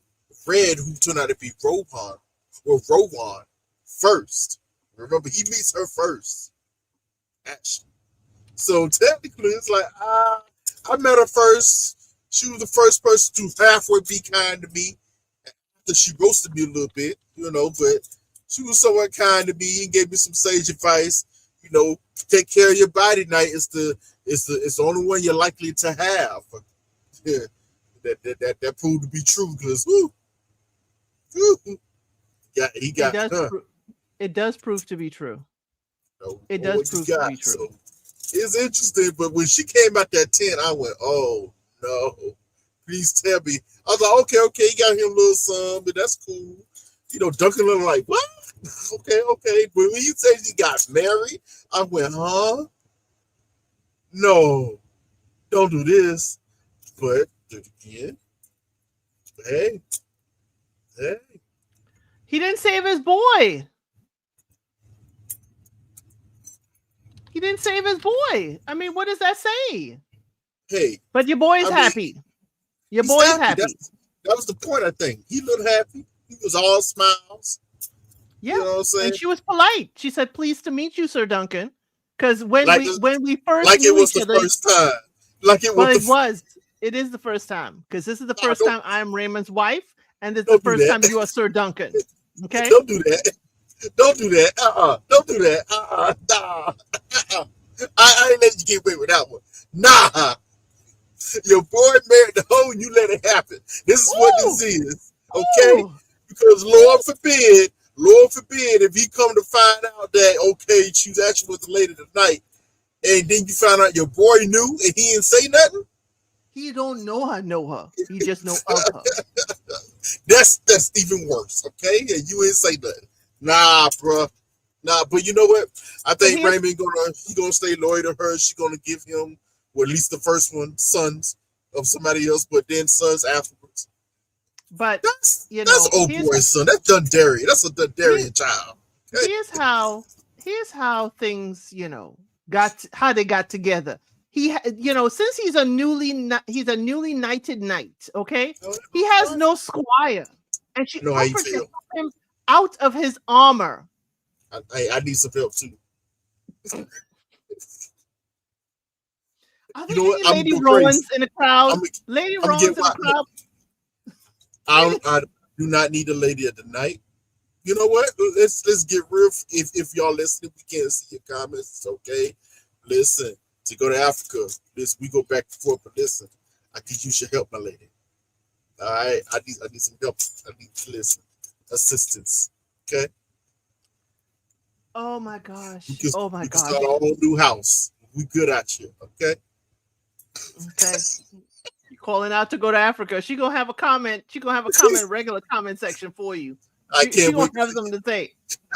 Red, who turned out to be Rowan first. Remember, he meets her first. Actually. So technically, it's like, I met her first. She was the first person to halfway be kind to me. After she roasted me a little bit, but she was somewhat kind to me and gave me some sage advice. Take care of your body night is the only one you're likely to have. Yeah, that proved to be true because it does prove to be true. It does prove to be true. So it's interesting, but when she came out that tent, I went, oh no, please tell me. I was like, okay, he got him a little son, but that's cool. Duncan was like, what? Okay. But when he said he got married, I went, huh? No, don't do this. But do it again. Hey. He didn't save his boy. He didn't save his boy. I mean, what does that say? Hey. But your boy is happy. Your boy is happy. That was the point, I think. He looked happy. He was all smiles. Yeah, you know what I'm saying? And she was polite. She said, "Pleased to meet you, Sir Duncan." Because when we first like knew it was each the other, first time. Like it was. It is the first time because this is the first time I'm Raymond's wife, and this is the first time you are Sir Duncan. Okay, don't do that. Don't do that. Don't do that. Nah. I ain't let you get away with that one. Nah. Your boy married the hoe and you let it happen. This is what this is. Okay? Ooh. Because Lord forbid, if he come to find out that, okay, she actually was the lady tonight, and then you find out your boy knew and he didn't say nothing. He don't know her. He just know of her. That's even worse, okay? And you ain't say nothing. Nah, bro. Nah, but you know what? I think Raymond gonna stay loyal to her. She's gonna give him, at least the first one, sons of somebody else, but then sons afterwards. But that's old boy's son. That's Dundarian. That's a Dundarian child. Okay? Here's how things, how they got together. He, since he's a newly knighted knight, okay? He has no squire, and she offered to help him out of his armor. I need some help too. Are there any Lady Rowans in the crowd? Lady Rowans in the crowd? I do not need a lady of the night. You know what? Let's get real. If y'all listening, we can't see your comments. It's okay. Listen, to go to Africa, listen, we go back and forth. But listen, I think you should help my lady. All right, I need some help. I need to listen, assistance. Okay, Oh my gosh. can Oh my we can gosh. start a whole new house. We good out here. Okay. Okay. You calling out to go to Africa. She gonna have a comment. She gonna have a comment, regular comment section for you. I She can't gonna wait. have something to say.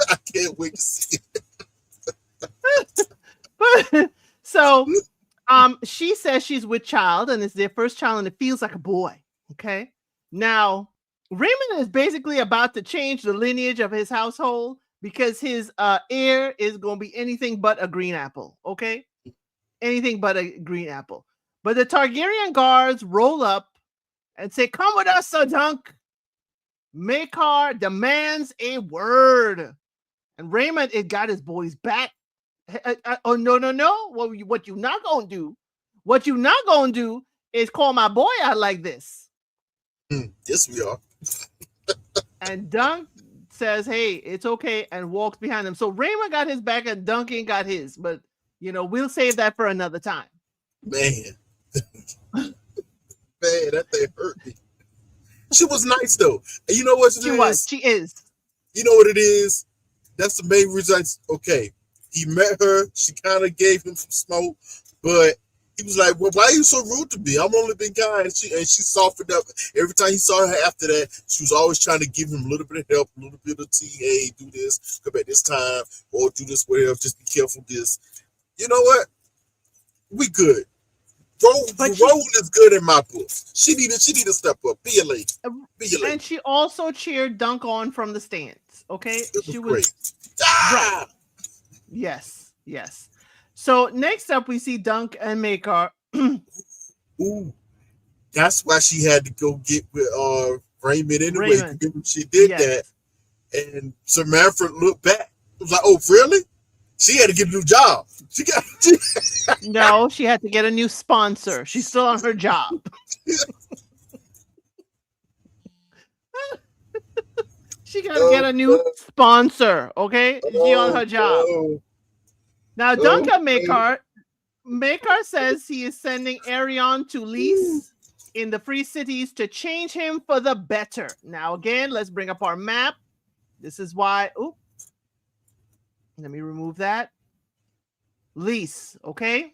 I can't wait to see So it. she says she's with child and it's their first child and it feels like a boy. Okay. Now Raymond is basically about to change the lineage of his household because his heir is gonna be anything but a green apple. Okay. Anything but a green apple. But the Targaryen guards roll up and say, "Come with us, Sir Dunk. Makar demands a word." And Raymond, it got his boys back. Oh, no. What you not gonna do? What you not gonna do is call my boy out like this. Yes, we are. And Dunk says, "Hey, it's okay," and walks behind him. So Raymond got his back and Duncan got his. But, we'll save that for another time. Man, man, that thing hurt me. She was nice though. And you know what it She is? was. She is. You know what it is? That's the main reason. Okay, he met her. She kind of gave him some smoke, but he was like, "Well, why are you so rude to me? I'm only been kind." And she softened up. Every time he saw her after that, she was always trying to give him a little bit of help, a little bit of tea. Hey, do this, come back this time, or do this, whatever. Just be careful. This. You know what? We good. Rowan is good in my book. She need to step up. Be a lady. Be a lady. And she also cheered Dunk on from the stands. Okay, She was great. Right. Yes. So next up, we see Dunk and Makar. Ooh, that's why she had to go get with Raymond anyway. Raymond. She did that, and Sir Manfred looked back. It was like, "Oh, really?" She had to get a new job. No, she had to get a new sponsor. She's still on her job. She got to get a new sponsor. Okay, she on her job. Now, Duncan Makar says he is sending Arion to Lys in the Free Cities to change him for the better. Now, again, let's bring up our map. This is why. Oh, let me remove that. Lys, okay?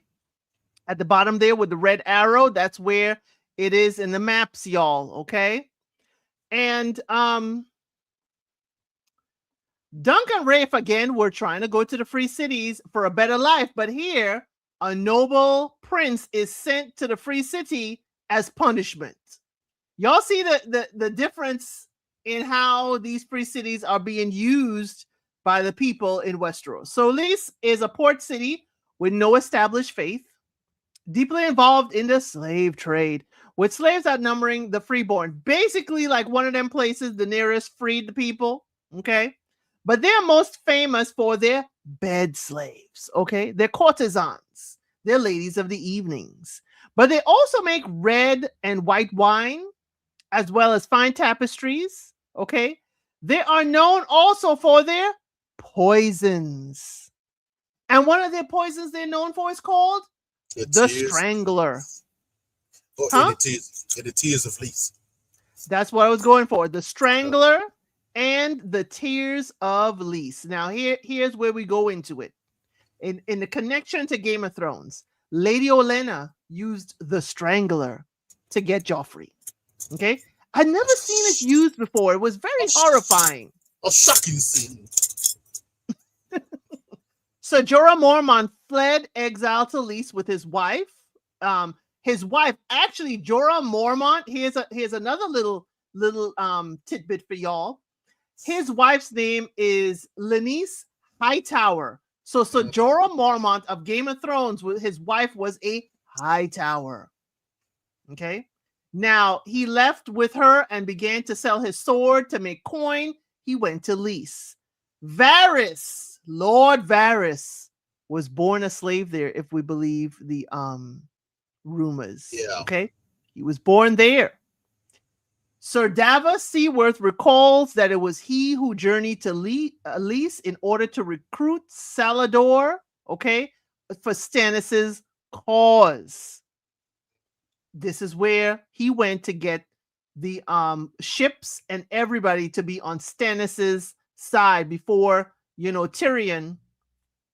At the bottom there with the red arrow, that's where it is in the maps, y'all, okay? And Dunk and Rafe, again, were trying to go to the Free Cities for a better life, but here, a noble prince is sent to the Free City as punishment. Y'all see the difference in how these Free Cities are being used by the people in Westeros. So Lys is a port city with no established faith, deeply involved in the slave trade, with slaves outnumbering the freeborn. Basically, like one of them places Daenerys freed the people, okay? But they're most famous for their bed slaves, okay? They're courtesans. They're ladies of the evenings. But they also make red and white wine, as well as fine tapestries, okay? They are known also for their poisons. And one of their poisons they're known for is called the Strangler. Oh, huh? And the tears of Lys. That's what I was going for. The Strangler and the Tears of Lys. Now, here's where we go into it. In the connection to Game of Thrones, Lady Olenna used the Strangler to get Joffrey. Okay? I'd never seen it used before. It was very horrifying. A shocking scene. So Jorah Mormont fled exile to Lys with his wife. Actually, Jorah Mormont, here's another little tidbit for y'all. His wife's name is Lenise Hightower. So Jorah Mormont of Game of Thrones, his wife was a Hightower. Okay. Now he left with her and began to sell his sword to make coin. He went to Lys. Varys, Lord Varys, was born a slave there, if we believe the rumors. Yeah. Okay. He was born there. Sir Davos Seaworth recalls that it was he who journeyed to Lys in order to recruit Salador, okay, for Stannis's cause. This is where he went to get the ships and everybody to be on Stannis's side before, Tyrion,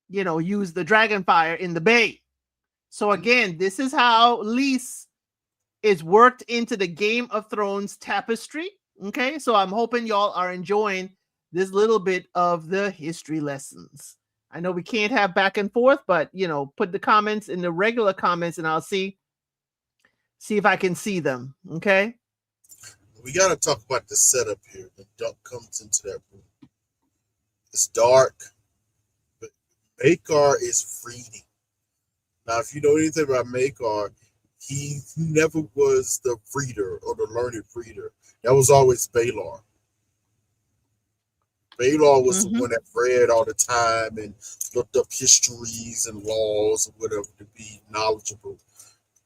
used the dragon fire in the bay. So again, this is how Lys is worked into the Game of Thrones tapestry. Okay, so I'm hoping y'all are enjoying this little bit of the history lessons. I know we can't have back and forth, but put the comments in the regular comments and I'll see if I can see them. Okay. We got to talk about the setup here. The duck comes into that room. It's dark, but Maekar is reading. Now, if you know anything about Maekar, he never was the reader or the learned reader. That was always Baelor. Baelor was the one that read all the time and looked up histories and laws or whatever to be knowledgeable.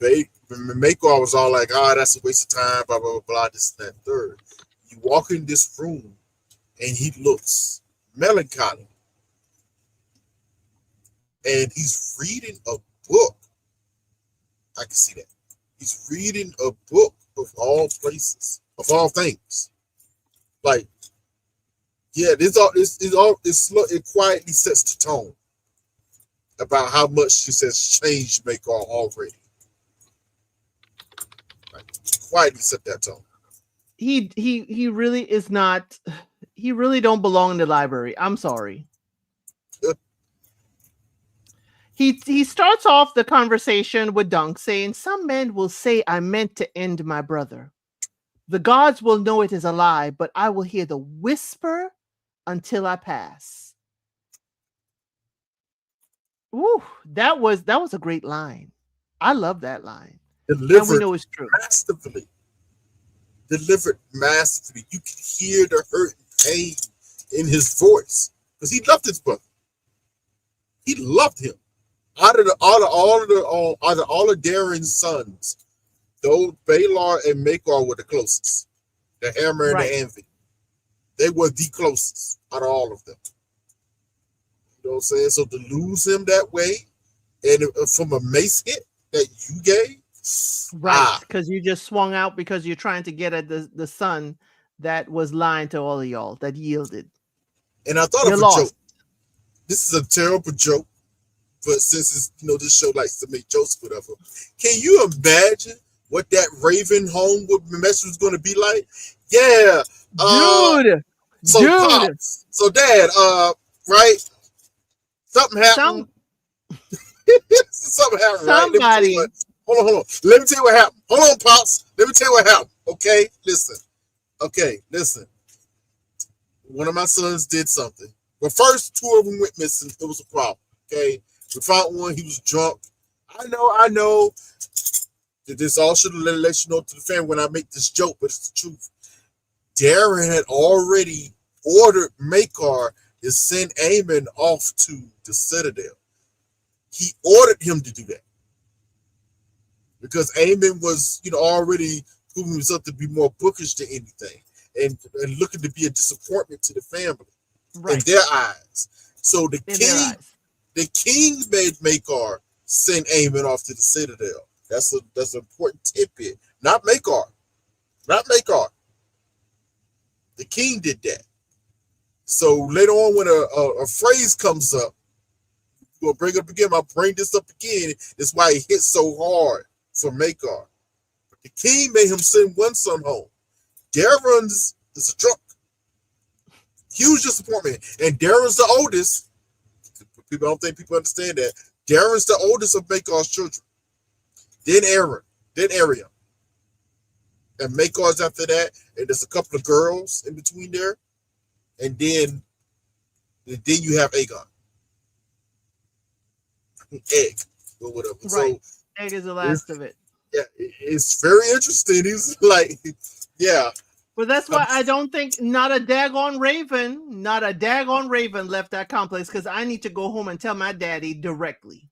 Maekar was all like, that's a waste of time, blah, blah, blah, blah, this and that, third. You walk in this room and he looks melancholy. And he's reading a book. I can see that. He's reading a book of all places, of all things. Like, yeah, it quietly sets the tone about how much this has changed Maekar already. Like, quietly set that tone. He really is not. He really don't belong in the library. I'm sorry. He starts off the conversation with Dunk saying, "Some men will say I meant to end my brother. The gods will know it is a lie, but I will hear the whisper until I pass." Ooh, that was a great line. I love that line. Delivered and we know it's true. Masterfully. Delivered masterfully. You can hear the hurt and pain in his voice because he loved his brother. He loved him. Out of all of Darren's sons, those Baelor and Maekar were the closest. The hammer and the anvil. They were the closest out of all of them. You know what I'm saying? So to lose him that way, and from a mace hit that you gave, right? Because you just swung out because you're trying to get at the son that was lying to all of y'all that yielded. And I thought of a joke. This is a terrible joke. But since it's, this show likes to make jokes, whatever, can you imagine what that Raven home message was going to be like? Yeah, dude. Pops, so Dad, right? Something happened. Something happened. Somebody. Right? Hold on. Let me tell you what happened. Hold on, Pops. Let me tell you what happened. Okay, listen. One of my sons did something. But first, two of them went missing. It was a problem. Okay. We found one. He was drunk. I know. This all should let you know to the family when I make this joke, but it's the truth. Darren had already ordered Maekar to send Aemon off to the Citadel. He ordered him to do that because Aemon was, already proving himself to be more bookish than anything, and looking to be a disappointment to the family in their eyes. So the king made Maekar send Aemon off to the Citadel. That's an important tidbit. Not Maekar. The king did that. So later on, when a phrase comes up, we'll bring it up again. I'll bring this up again. That's why it hit so hard for Maekar. But the king made him send one son home. Darren's is a drunk. Huge disappointment. And Darren's the oldest. I don't think people understand that. Darren's the oldest of Maekar's children. Then Aaron. Then Ariam. And Maekar's after that. And there's a couple of girls in between there. And then you have Aegon. Egg. Or whatever. Right. So, Egg is the last of it. Yeah. It's very interesting. He's like, yeah. But that's why I don't think not a daggone raven left that complex, because I need to go home and tell my daddy directly.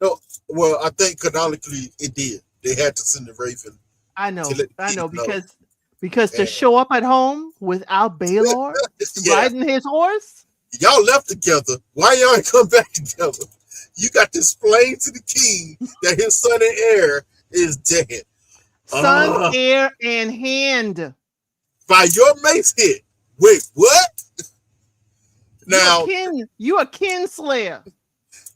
No, well, I think canonically it did. They had to send the raven. I know, because Because to And show up at home without Baylor yeah, riding his horse? y'all left together. Why y'all ain't come back together? You got to explain to the king that his son and heir is dead. Son, heir, and hand. By your mace hit. Wait, what? Now, You a kin slayer.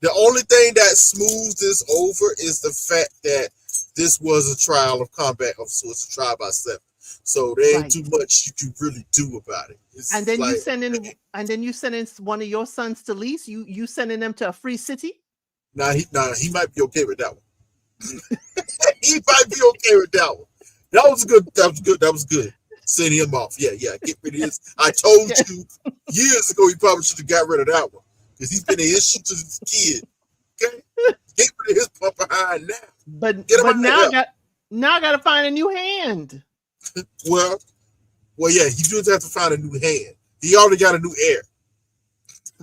the only thing that smooths this over is the fact that this was a trial of combat of sorts, a trial by 7. So there ain't too much you can really do about it. It's And then like, you send in one of your sons to lease. You sending them to a free city? he might be okay with that one. He might be okay with that one. That was good. That was good. Send him off. Yeah. Get rid of his. I told you years ago he probably should have got rid of that one. Because he's been an issue to this kid. Okay? Get rid of his pup behind now. But now I gotta find a new hand. Well, yeah, he does have to find a new hand. He already got a new heir.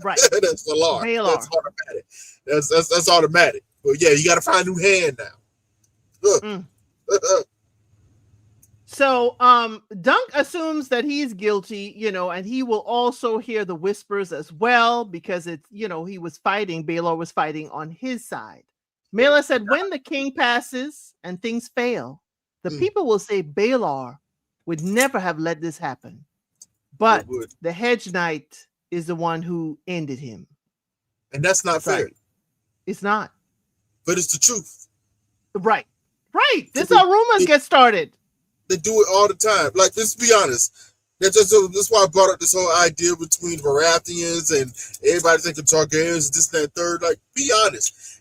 Right. That's the law. Baylor. That's automatic. That's automatic. But yeah, you got to find a new hand now. So Dunk assumes that he's guilty, and he will also hear the whispers as well because it's, he was fighting, Baylor was fighting on his side. Mela said, when the king passes and things fail, the people will say Baylor would never have let this happen. But the hedge knight is the one who ended him. And that's not fair. It's not. But it's the truth. Right. This is how rumors get started. They do it all the time. Like, let's be honest. That's why I brought up this whole idea between Baratheons and everybody thinking Targaryens, this, that, and third. Like, be honest.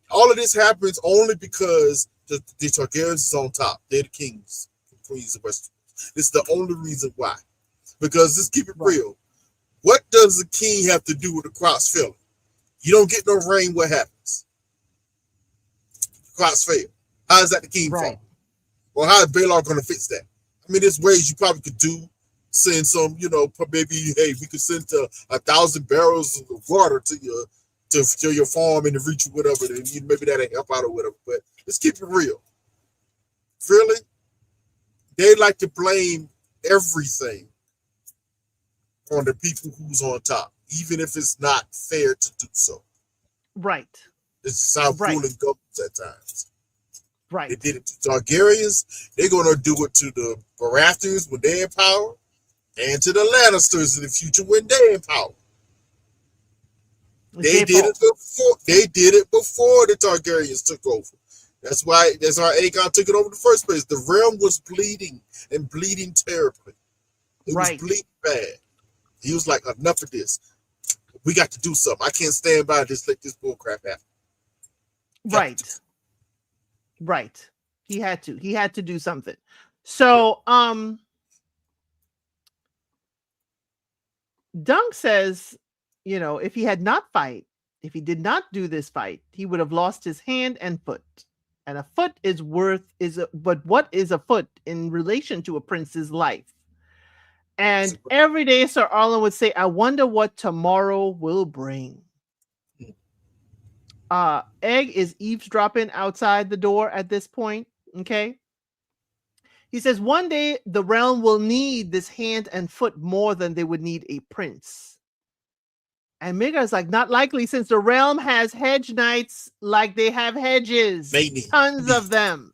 All of this happens only because the Targaryens is on top. They're the kings, queens of Westeros. This is the only reason why. Because let's keep it real. What does the king have to do with the crops failing? You don't get no rain, what happens? Crops fail. How is that the king fault? Well, how is Baylor going to fix that? I mean, there's ways you probably could do. Send some, maybe, hey, we could send 1,000 barrels of water to your farm and to reach you, whatever. Then maybe that'll help out or whatever. But let's keep it real. Really? They like to blame everything on the people who's on top, even if it's not fair to do so. Right. This is how ruling goes at times. Right. They did it to Targaryens. They're going to do it to the Baratheons when they're in power, and to the Lannisters in the future when they're in power. They did it before the Targaryens took over. That's why Aegon took it over in the first place. The realm was bleeding and bleeding terribly. It was bleeding bad. He was like, enough of this. We got to do something. I can't stand by and just let this bullcrap happen. Right. He had to do something. So, Dunk says, if he did not do this fight, he would have lost his hand and foot. And a foot but what is a foot in relation to a prince's life? And every day Sir Arlen would say, I wonder what tomorrow will bring. Egg is eavesdropping outside the door at this point. Okay. He says, one day the realm will need this hand and foot more than they would need a prince. And Mega is like, not likely, since the realm has hedge knights like they have hedges. Maybe. Tons of them.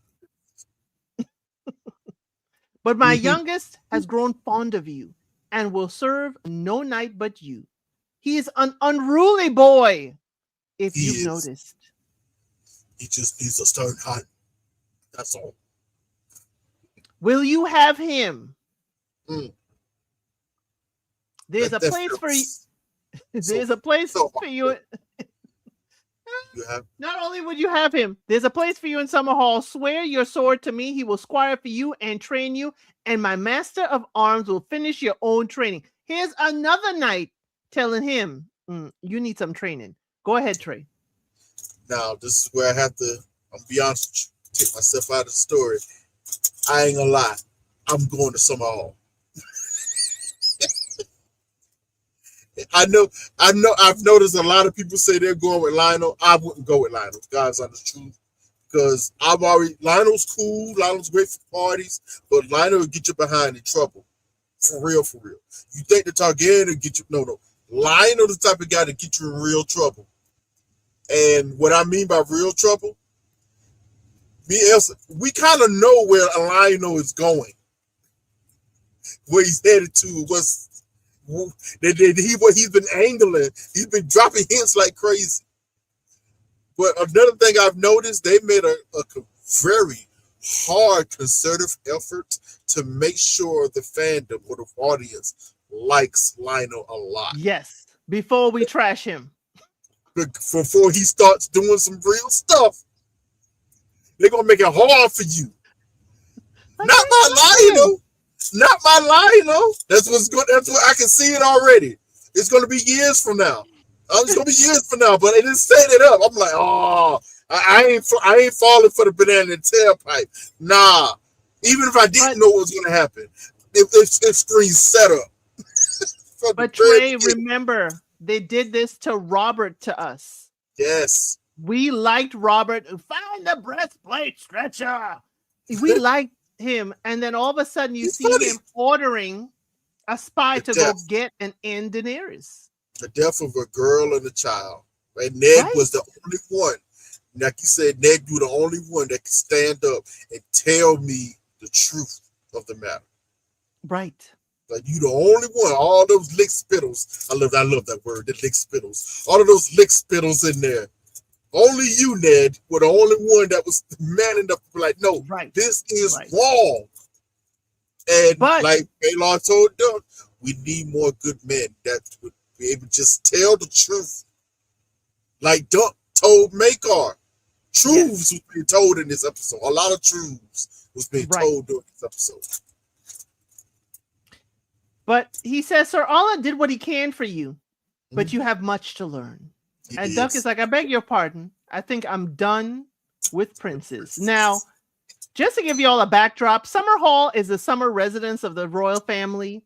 But my youngest has grown fond of you and will serve no knight but you. He is an unruly boy, if you've noticed. He just needs a stern hand. That's all. Will you have him? There's a place for you. There's a place for you. Not only would you have him, there's a place for you in Summerhall. Swear your sword to me. He will squire for you and train you, and my master of arms will finish your own training. Here's another knight telling him, you need some training. Go ahead, Trey. Now, this is where I have to, I'll be honest with you, take myself out of the story. I ain't gonna lie. I'm going to Summerhall. I've noticed a lot of people say they're going with Lionel. I wouldn't go with Lionel. God's honest truth. Because Lionel's cool, Lionel's great for parties, but Lionel will get you behind in trouble. For real, for real. You think the Targaryen will get you, no. Lionel the type of guy to get you in real trouble. And what I mean by real trouble, we kind of know where Lionel is going, where he's headed to, he's been angling, he's been dropping hints like crazy. But another thing I've noticed, they made a very hard concerted effort to make sure the fandom or the audience likes Lionel a lot. Yes, before we trash him. Before he starts doing some real stuff, they're going to make it hard for you. Not my Lionel. Not my Lionel. That's what I can see it already. It's going to be years from now. It's going to be years from now, but they didn't set it up. I'm like, oh, I ain't falling for the banana and tailpipe. Nah. Even if I didn't know what was going to happen, if screen's set up. But Trey, remember, they did this to Robert to us. Yes. We liked Robert. Find the breastplate stretcher. We liked him, and then all of a sudden you see him ordering a spy to go get and end Daenerys. The death of a girl and a child. And Ned was the only one. Like you said, Ned, you the only one that can stand up and tell me the truth of the matter. Right. Like you the only one. All those lick spittles. I love that word, the lick spittles. All of those lick spittles in there. Only you, Ned, were the only one that was man enough to be like, no, this is wrong. And like Baylor told them, we need more good men that would be able to just tell the truth. Like Dunk told Makar. Truths was being told in this episode. A lot of truths was being told during this episode. But he says, Sir Ola did what he can for you, but you have much to learn. And Dunk is like, I beg your pardon. I think I'm done with princes. Now, just to give you all a backdrop, Summer Hall is the summer residence of the royal family.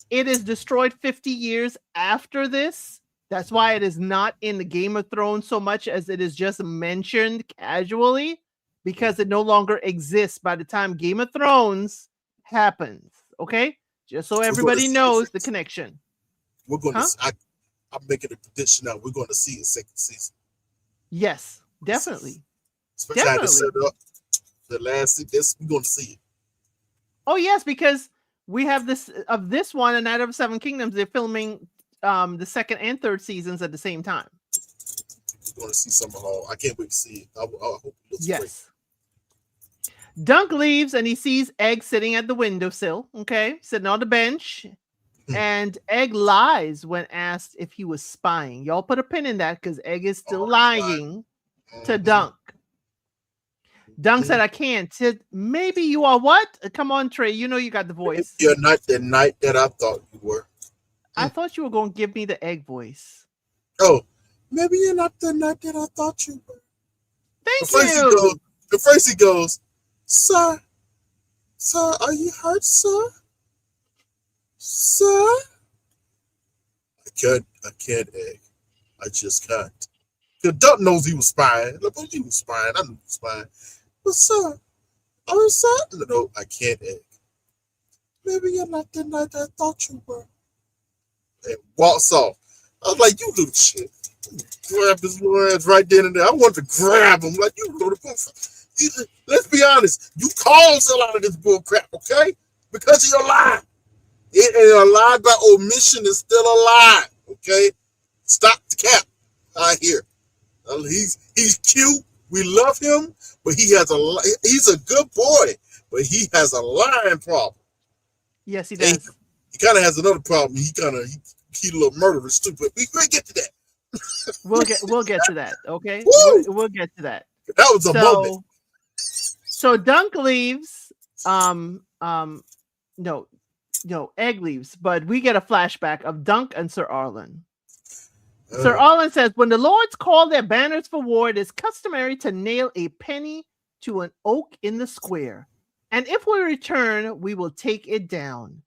It is destroyed 50 years after this. That's why it is not in the Game of Thrones so much as it is just mentioned casually, because it no longer exists by the time Game of Thrones happens. Okay? Just so everybody knows the connection. We're going to I'm making a prediction now. We're going to see a second season. Yes, definitely. Especially how they set up the last season. We're going to see it. Oh, yes, because we have this one, and Night of Seven Kingdoms. They're filming the second and third seasons at the same time. We're going to see Summer Hall. I can't wait to see it. I hope it looks great. Dunk leaves, and he sees Egg sitting at the windowsill, sitting on the bench. And Egg lies when asked if he was spying. Y'all put a pin in that because Egg is still lying to Dunk. Dunk said, I can't. Said, maybe you are what? Come on, Trey. You know you got the voice. You're not the knight that I thought you were. I thought you were going to give me the Egg voice. Oh, maybe you're not the knight that I thought you were. Thank you. The first he goes, Sir, are you hurt, sir? Sir? I can't, Egg. I just can't. The Dunk knows he was spying. Look, he was spying. I knew he was spying. But sir, no, I can't, Egg. Maybe you're not the knight I thought you were. And walks off. I was like, you little shit. Grab his little ass right then and there. I wanted to grab him like you little bullshit. Let's be honest. You caused a lot of this bull crap, okay? Because of your lie. And a lie by omission is still a lie. Okay, stop the cap out here. He's cute. We love him, but he's a good boy, but he has a lying problem. Yes, he does. And he kind of has another problem. He a little murderous too. But we'll get to that. We'll get to that. Okay, we'll get to that. That was a moment. So Dunk leaves. No, Egg leaves, but we get a flashback of Dunk and Sir Arlen. Sir Arlen says, when the lords call their banners for war, it is customary to nail a penny to an oak in the square. And if we return, we will take it down.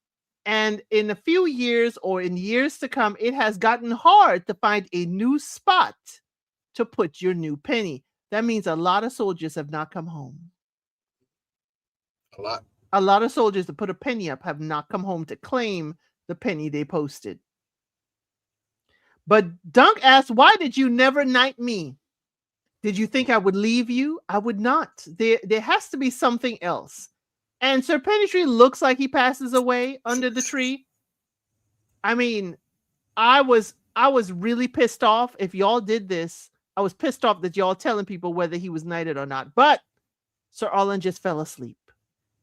And in a few years or in years to come, it has gotten hard to find a new spot to put your new penny. that means a lot of soldiers have not come home. A lot. A lot of soldiers that put a penny up have not come home to claim the penny they posted. But Dunk asked, why did you never knight me? Did you think I would leave you? I would not. There has to be something else. And Sir Pennytree looks like he passes away under the tree. I mean, I was really pissed off. If y'all did this, I was pissed off that y'all telling people whether he was knighted or not. But Sir Arlen just fell asleep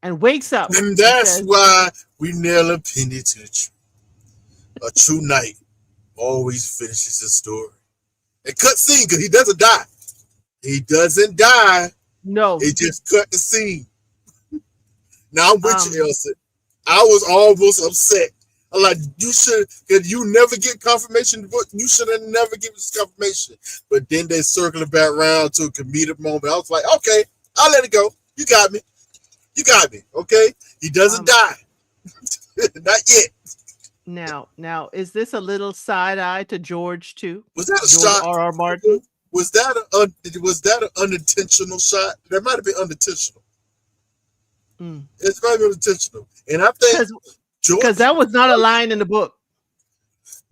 and wakes up. And that's why we nail a penny to the tree. A true knight always finishes his story. And cut scene, because he doesn't die. He doesn't die. No. He just cut the scene. Now I'm with you, Elsa. I was almost upset. I'm like, you should, because you never get confirmation. You should have never given this confirmation. But then they circle it back around to a comedic moment. I was like, okay, I'll let it go. You got me. You got me. Okay? He doesn't die. Not yet. Now, is this a little side eye to George too? Was that a George shot? R.R. Martin? Was that an unintentional shot? That might have been unintentional. It's might be unintentional. And I think because that was not a line in the book.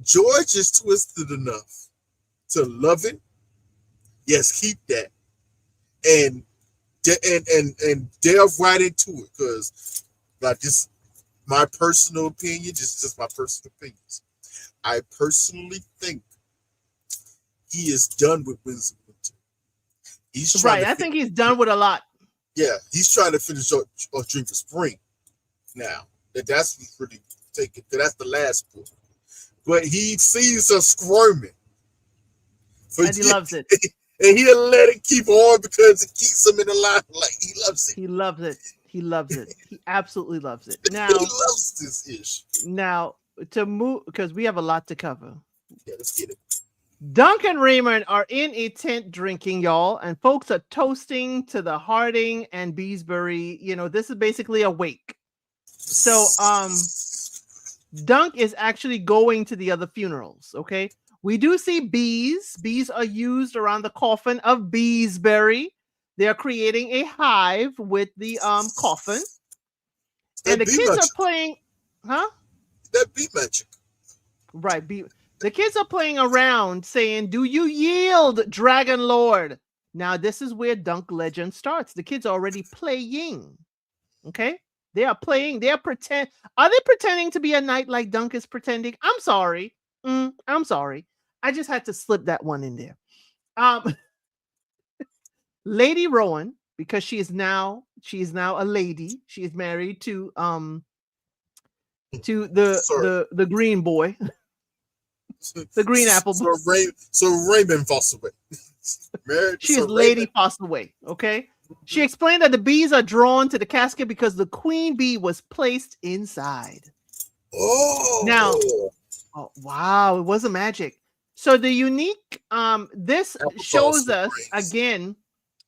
George is twisted enough to love it. Yes, keep that. And delve right into it, because like this, my personal opinion, just my personal opinions. I personally think he is done with Winds of Winter. He's right. I think he's done with a lot. Yeah, he's trying to finish a Dream for Spring now. That's really taken. That's the last book. But he sees her squirming. And he loves it. And he'll let it keep on because it keeps him in the line. Like, he loves it. He loves it. He loves it. He absolutely loves it. Now, he loves this ish. Now, to move, because we have a lot to cover. Yeah, let's get it. Dunk and Raymond are in a tent drinking, y'all, and folks are toasting to the Harding and Beesbury. You know, this is basically a wake. So, Dunk is actually going to the other funerals, okay? We do see bees. Bees are used around the coffin of Beesbury. They're creating a hive with the coffin. And the kids are playing, huh? That bee magic. Right. The kids are playing around saying, do you yield, Dragon Lord? Now, this is where Dunk legend starts. The kids are already playing. Okay? They are playing. Are they pretending to be a knight like Dunk is pretending? I'm sorry. I'm sorry. I just had to slip that one in there. Lady Rowan, because she is now a lady. She is married to the green boy. The green apple. So Raymond Fosaway. She is Lady Fosaway. Okay. She explained that the bees are drawn to the casket because the queen bee was placed inside. Oh. Now, oh wow, it wasn't magic. So the unique this shows us again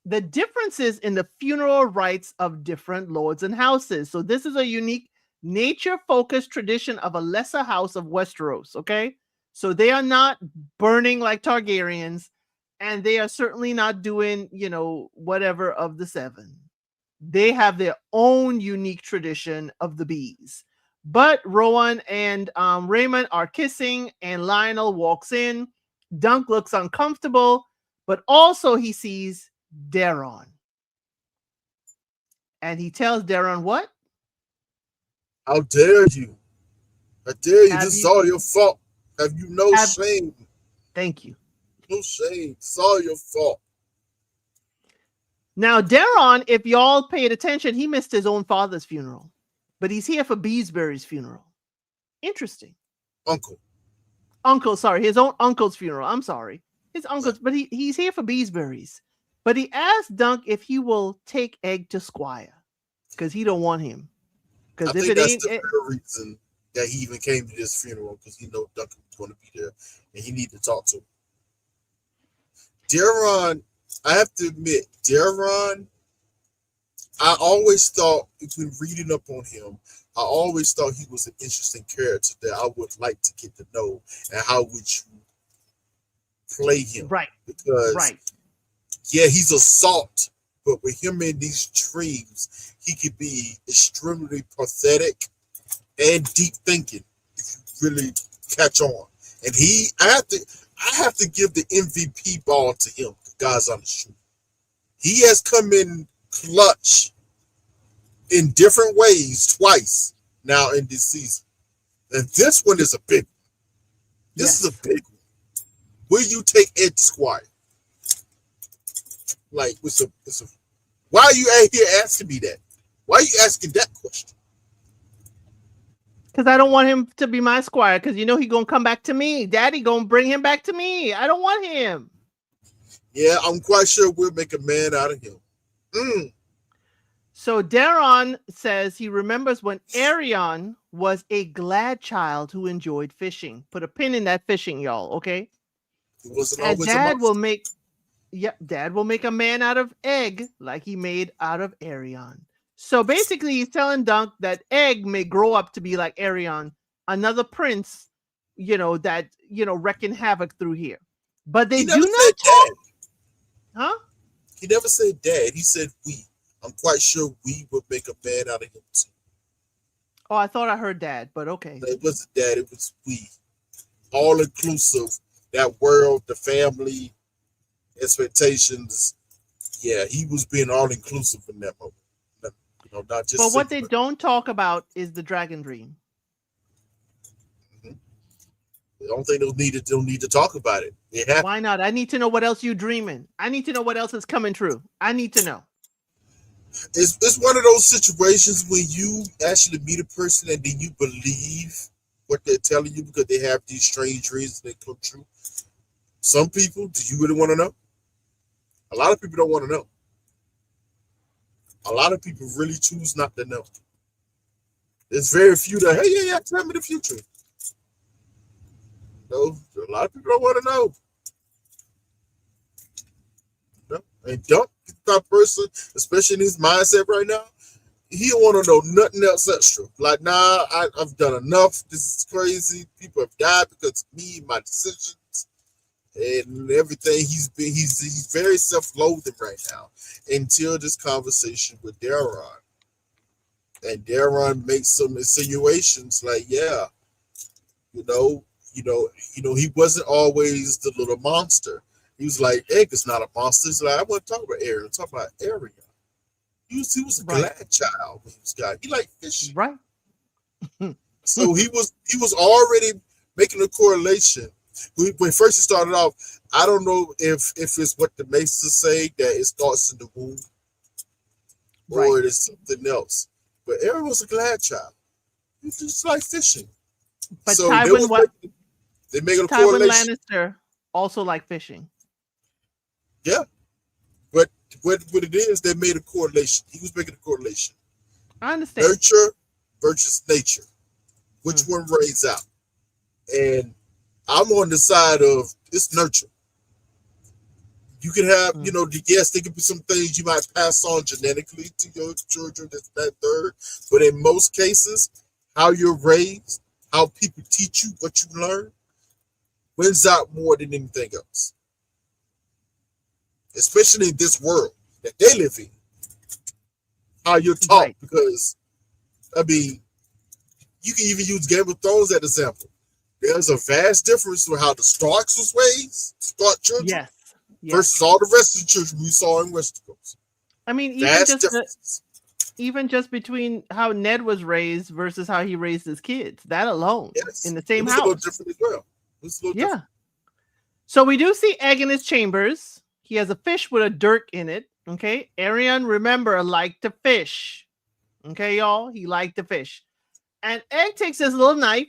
the differences in the funeral rites of different lords and houses. So this is a unique nature-focused tradition of a lesser house of Westeros. Okay. So they are not burning like Targaryens, and they are certainly not doing, whatever of the seven. They have their own unique tradition of the bees. But Rowan and Raymond are kissing, and Lionel walks in. Dunk looks uncomfortable, but also he sees Daron. And he tells Daron what? How dare you? How dare you? This is all your fault. Have you no shame? Thank you. No shame. It's all your fault. Now, Daron, if y'all paid attention, he missed his own father's funeral, but he's here for Beesbury's funeral. Interesting. His own uncle's funeral. I'm sorry. His uncle's, but he's here for Beesbury's. But he asked Dunk if he will take Egg to Squire because he don't want him. Because if that's the real reason that he even came to this funeral, because he knows Dunk was going to be there and he need to talk to him. Daron, I have to admit, Daron, I always thought, when reading up on him, I always thought he was an interesting character that I would like to get to know. And how would you play him? Right. Because Yeah, he's a salt, but with him in these dreams, he could be extremely pathetic and deep thinking if you really catch on. And I have to give the MVP ball to him. God's honest truth. He has come in clutch in different ways twice now in this season. And this one is a big one. This is a big one. Will you take Ed Squire? Like, why are you out here asking me that? Why are you asking that question? Because I don't want him to be my squire. Because you know he gonna come back to me. Daddy gonna bring him back to me. I don't want him. Yeah, I'm quite sure we'll make a man out of him. So Daron says he remembers when Arion was a glad child who enjoyed fishing. Put a pin in that fishing, y'all. Okay. It wasn't And always Dad a will monster. make. Yep, Dad will make a man out of Egg like he made out of Arion. So basically, he's telling Dunk that Egg may grow up to be like Arion, another prince, that wrecking havoc through here. But they He do never said not dad. talk, huh? He never said dad. He said we. I'm quite sure we would make a man out of him too. Oh, I thought I heard Dad, but okay. It wasn't dad. It was we. All inclusive. That world, the family, expectations. Yeah, he was being all inclusive in that moment. Not just. But what they don't talk about is the dragon dream. Mhm. I don't think they'll need to talk about it. It happened. Why not? I need to know what else you dreaming. I need to know what else is coming true. I need to know. It's one of those situations when you actually meet a person and then you believe what they're telling you because they have these strange dreams that come true. Some people, do you really want to know? A lot of people don't want to know. A lot of people really choose not to know. There's very few that, hey, yeah, tell me the future. No, a lot of people don't want to know. No, and don't that person, especially in his mindset right now, he don't want to know nothing else extra. Like, nah, I've done enough. This is crazy. People have died because of me, my decisions, and everything. He's very self-loathing right now until this conversation with Daron. And Daron makes some insinuations like, yeah, you know, he wasn't always the little monster. He was like, Egg is not a monster. He's like, I want to talk about Ariel. Talk about Ariel. He was a glad child when he was guy. He liked fishing. Right. So he was already making a correlation. When first he started off, I don't know if it's what the Masons say that it starts in the womb, or it is something else. But Ariel was a glad child. He just like fishing. But So they make a Tywin correlation. Lannister also like fishing. Yeah. But what it is, they made a correlation. He was making a correlation. I understand. Nurture versus nature. Which one raised out? And I'm on the side of it's nurture. You can have, yes, there could be some things you might pass on genetically to your children, that third. But in most cases, how you're raised, how people teach you what you learn, wins out more than anything else. Especially in this world that they live in. How you're taught. Right. Because, I mean, you can even use Game of Thrones as an example. There's a vast difference with how the Starks was raised, Stark children, yes. Versus all the rest of the children we saw in Westeros. I mean, even just between how Ned was raised versus how he raised his kids, that alone, in the same house. A little different as well. Different. So we do see Egg in his chambers. He has a fish with a dirk in it. Okay, Arion, remember, liked to fish. Okay, y'all, he liked to fish. And Egg takes his little knife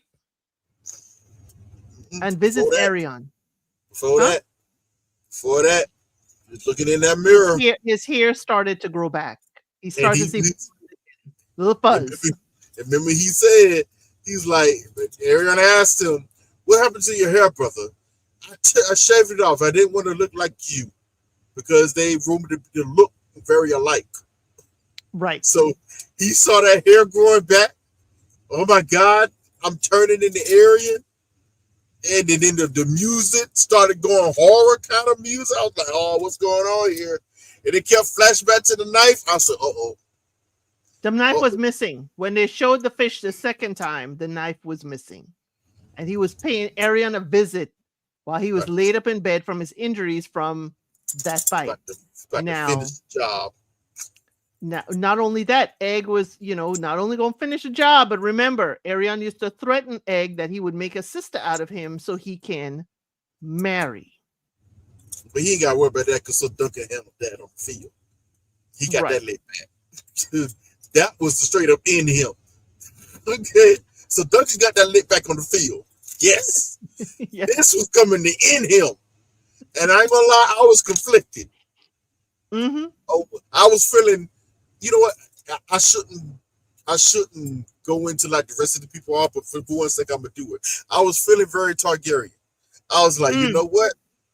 and visits Arion. Before that, just looking in that mirror. His hair started to grow back. He started to see little fuzz. Remember he said, he's like, Arion asked him, what happened to your hair, brother? I shaved it off. I didn't want to look like you because they rumored to look very alike. Right. So he saw that hair growing back. Oh my God, I'm turning into Arion. And then the music started going horror kind of music. I was like, oh, what's going on here? And it kept flashback to the knife. I said, uh-oh. The knife was missing. When they showed the fish the second time, the knife was missing. And he was paying Arian a visit while he was laid up in bed from his injuries from that fight. About to finish the job. Now, not only that, Egg was, not only going to finish the job, but remember, Arian used to threaten Egg that he would make a sister out of him so he can marry. But he ain't got to worry about that because Duncan handled that on the field. He got that laid back. That was the straight up in him. Okay. So Duncan got that lit back on the field. Yes. Yes. This was coming to end him. And I ain't gonna lie, I was conflicted. Mm-hmm. Oh, I was feeling, you know what? I shouldn't go into like the rest of the people off, but for one second I'm gonna do it. I was feeling very Targaryen. I was like, you know what?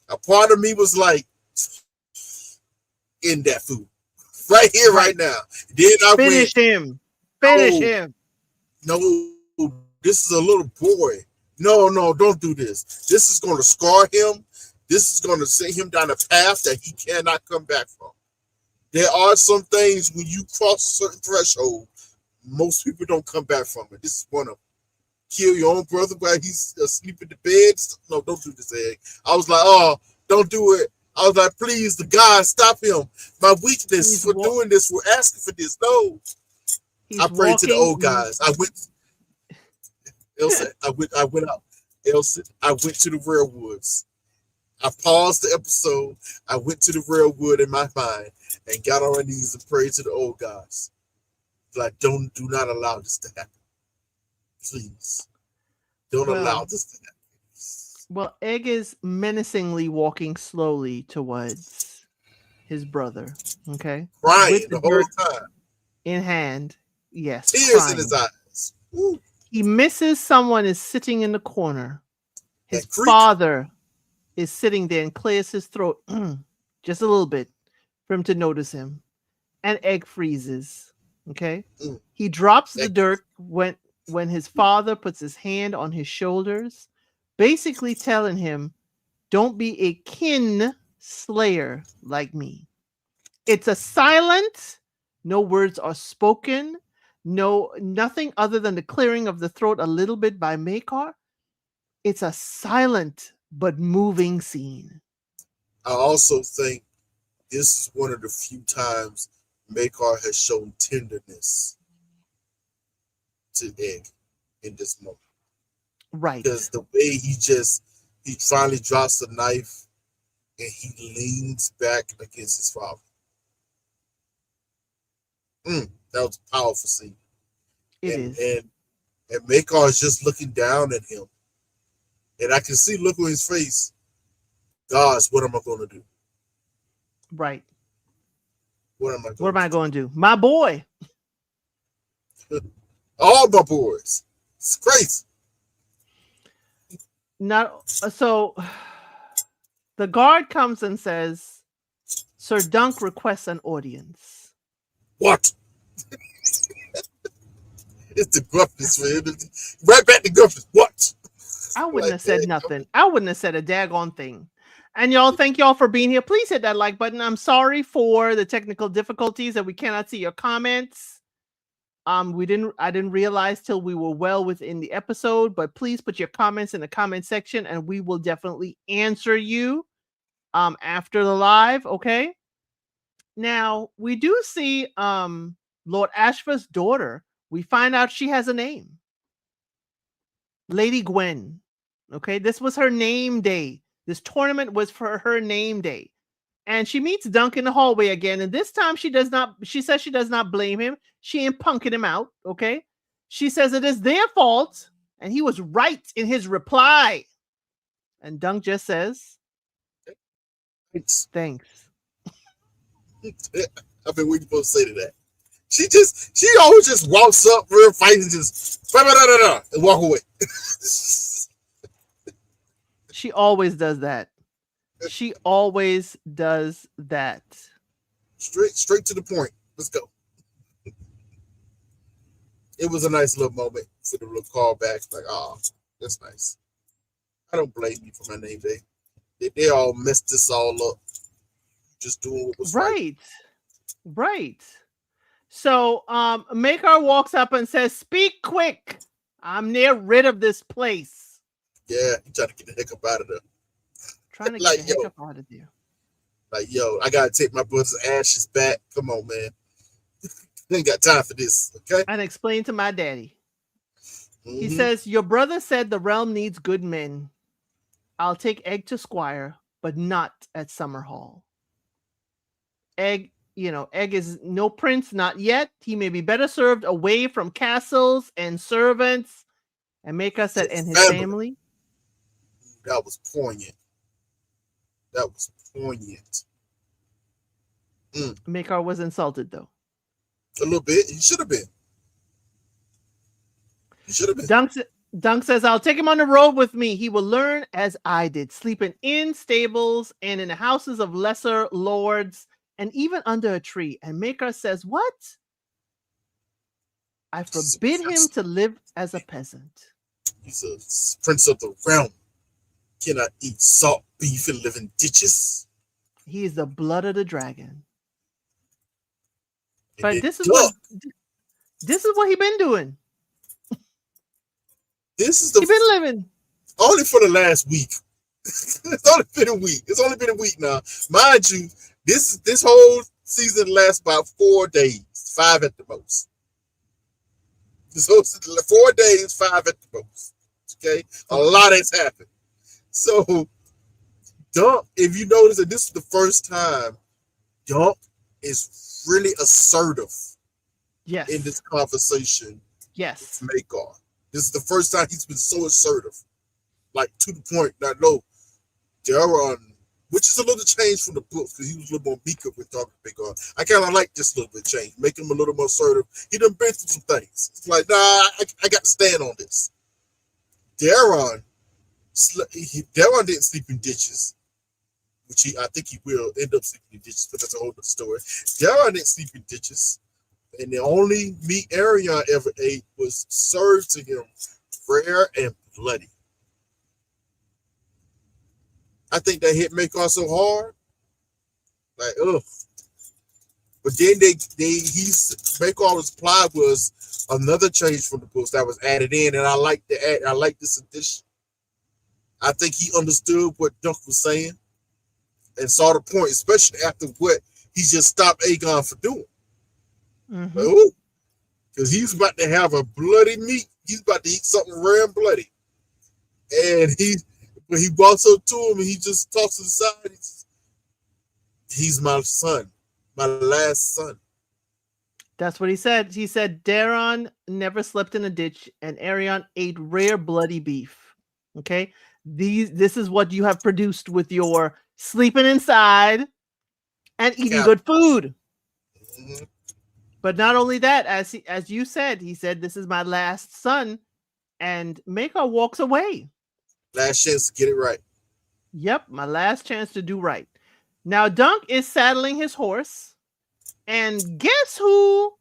A part of me was like, in that food. Right here, right now. Then I Finish him. No, this is a little boy. No, don't do this. This is going to scar him. This is going to send him down a path that he cannot come back from. There are some things when you cross a certain threshold, most people don't come back from it. This is one of them. Kill your own brother while he's asleep in the bed. No, don't do this, Egg. I was like, oh, don't do it. I was like, please, the God, stop him. My weakness for doing this, we're asking for this. No. I prayed to the old guys. I went out. Elsa, I went to the railwoods. I paused the episode. I went to the railwood in my mind and got on my knees and prayed to the old guys. Like, do not allow this to happen. Please. Don't allow this to happen. Well, Egg is menacingly walking slowly towards his brother. Okay. Crying the whole time. In hand. Yes. Tears crying. in his eyes. Woo. He misses someone is sitting in the corner. His father is sitting there and clears his throat just a little bit for him to notice him. And Egg freezes. Okay. He drops the dirt when his father puts his hand on his shoulders, basically telling him, don't be a kin slayer like me. It's a silent, no words are spoken, nothing other than the clearing of the throat a little bit by Maekar. It's a silent but moving scene. I also think this is one of the few times Maekar has shown tenderness to Egg in this moment. Right. Because the way he finally drops the knife and he leans back against his father. That was a powerful scene. It is. And Maekar is just looking down at him. And I can see look on his face. Gosh, what am I going to do? Right. What am I going to do? My boy. All my boys. It's crazy. So the guard comes and says, Sir Dunk requests an audience. What? It's the gruffness, man. Right back to gruffness. What? I wouldn't have said nothing. I wouldn't have said a daggone thing. And y'all, thank y'all for being here. Please hit that like button. I'm sorry for the technical difficulties that we cannot see your comments. I didn't realize till we were well within the episode, but please put your comments in the comment section and we will definitely answer you after the live, okay? Now, we do see Lord Ashva's daughter. We find out she has a name. Lady Gwen. Okay, this was her name day. This tournament was for her name day. And she meets Dunk in the hallway again. And this time she says she does not blame him. She ain't punking him out. Okay. She says it is their fault. And he was right in his reply. And Dunk just says, thanks. I've been waiting for to say to that. She always just walks up real fighting and just and walk away. She always does that. She always does that. Straight to the point. Let's go. It was a nice little moment for the little callback. Like, oh, that's nice. I don't blame you for my name day. They all messed this all up. Just doing what was right. Right. Right. So Makar walks up and says, "Speak quick. I'm near rid of this place." Yeah, he trying to get the heck up out of there. Trying to get Like, the heck yo, up out of there. like, yo, I gotta take my brother's ashes back. Come on, man. Ain't got time for this, okay? And explain to my daddy. He Mm-hmm. says, "Your brother said the realm needs good men. I'll take Egg to Squire, but not at Summer Hall. Egg, Egg is no prince, not yet. He may be better served away from castles and servants." And Makar said, "And his family." That was poignant. That was poignant. Makar was insulted, though. A little bit. He should have been. He should have been. Dunk says, "I'll take him on the road with me. He will learn as I did, sleeping in stables and in the houses of lesser lords and even under a tree." And Makar says, "What? I forbid him to live as a peasant." He's a prince of the realm. Cannot eat salt beef and live in ditches. He is the blood of the dragon. And But then this is what he been doing. This is He been living. only for the last week. It's only been a week. It's only been a week now. Mind you, this whole season lasts about 4 days, 5 at the most. This whole 4 days, 5 at the most. Okay, a lot has happened. So, Dunk, if you notice that this is the first time Dunk is really assertive Yes. in this conversation Yes. with Makar. This is the first time he's been so assertive, like to the point that no, Daron, which is a little change from the book because he was a little more meeker with talking to Makar. I kind of like this little bit change, making him a little more assertive. He done been through some things. It's like, nah, I got to stand on this. Daron didn't sleep in ditches, which I think he will end up sleeping in ditches, but that's a whole other story. Daron didn't sleep in ditches. And the only meat Arion ever ate was served to him rare and bloody. I think that hit Makar so hard. Like, ugh. But then Makar's reply was another change from the books that was added in, and I like this addition. I think he understood what Dunk was saying and saw the point, especially after what he just stopped Aegon for doing. Mm-hmm. Because he's about to have a bloody meat. He's about to eat something rare and bloody. And he walks up to him and he just talks to the side. He's my son, my last son. That's what he said. He said Daron never slept in a ditch and Arion ate rare bloody beef. Okay? This is what you have produced with your sleeping inside and eating good food. Mm-hmm. But not only that, as you said, he said, "This is my last son," and Makar walks away. Last chance to get it right. Yep, my last chance to do right. Now Dunk is saddling his horse, and guess who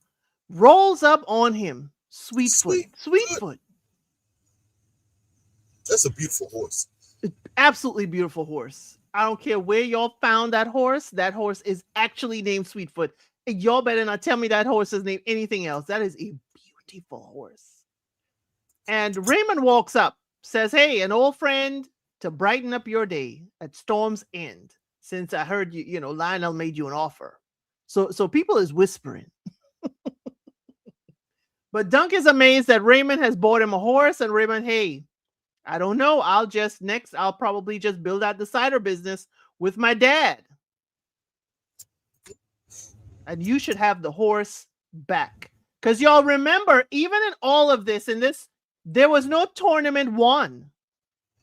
rolls up on him? Sweetfoot. That's a beautiful horse. Absolutely beautiful horse. I don't care where y'all found that horse. That horse is actually named Sweetfoot. Y'all better not tell me that horse is named anything else. That is a beautiful horse. And Raymond walks up, says, "Hey, an old friend to brighten up your day at Storm's End. Since I heard Lionel made you an offer." So people is whispering. But Dunk is amazed that Raymond has bought him a horse, and Raymond, "Hey, I don't know. I'll probably just build out the cider business with my dad. And you should have the horse back." Because y'all remember, even in all of this, there was no tournament won.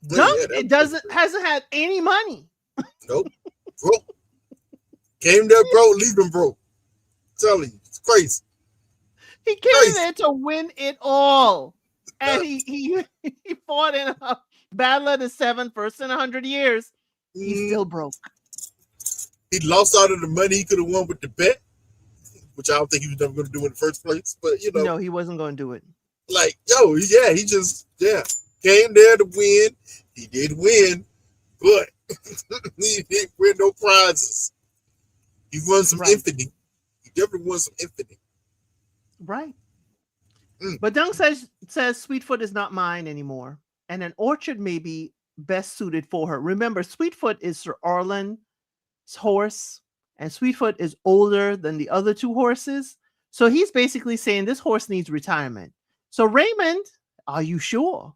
Dunk hasn't had any money. Nope. Broke. Came there broke, leaving broke. I'm telling you, it's crazy. He came there to win it all. And he fought in a battle of the seven, first in 100 years. He's still broke. He lost out of the money he could have won with the bet, which I don't think he was never going to do in the first place. But, No, he wasn't going to do it. Like, he just came there to win, He did win, but he didn't win no prizes. He won some infamy. He definitely won some infamy. Right. But Dunk says Sweetfoot is not mine anymore, and an orchard may be best suited for her. Remember, Sweetfoot is Sir Arlen's horse, and Sweetfoot is older than the other two horses. So he's basically saying this horse needs retirement. So Raymond, are you sure?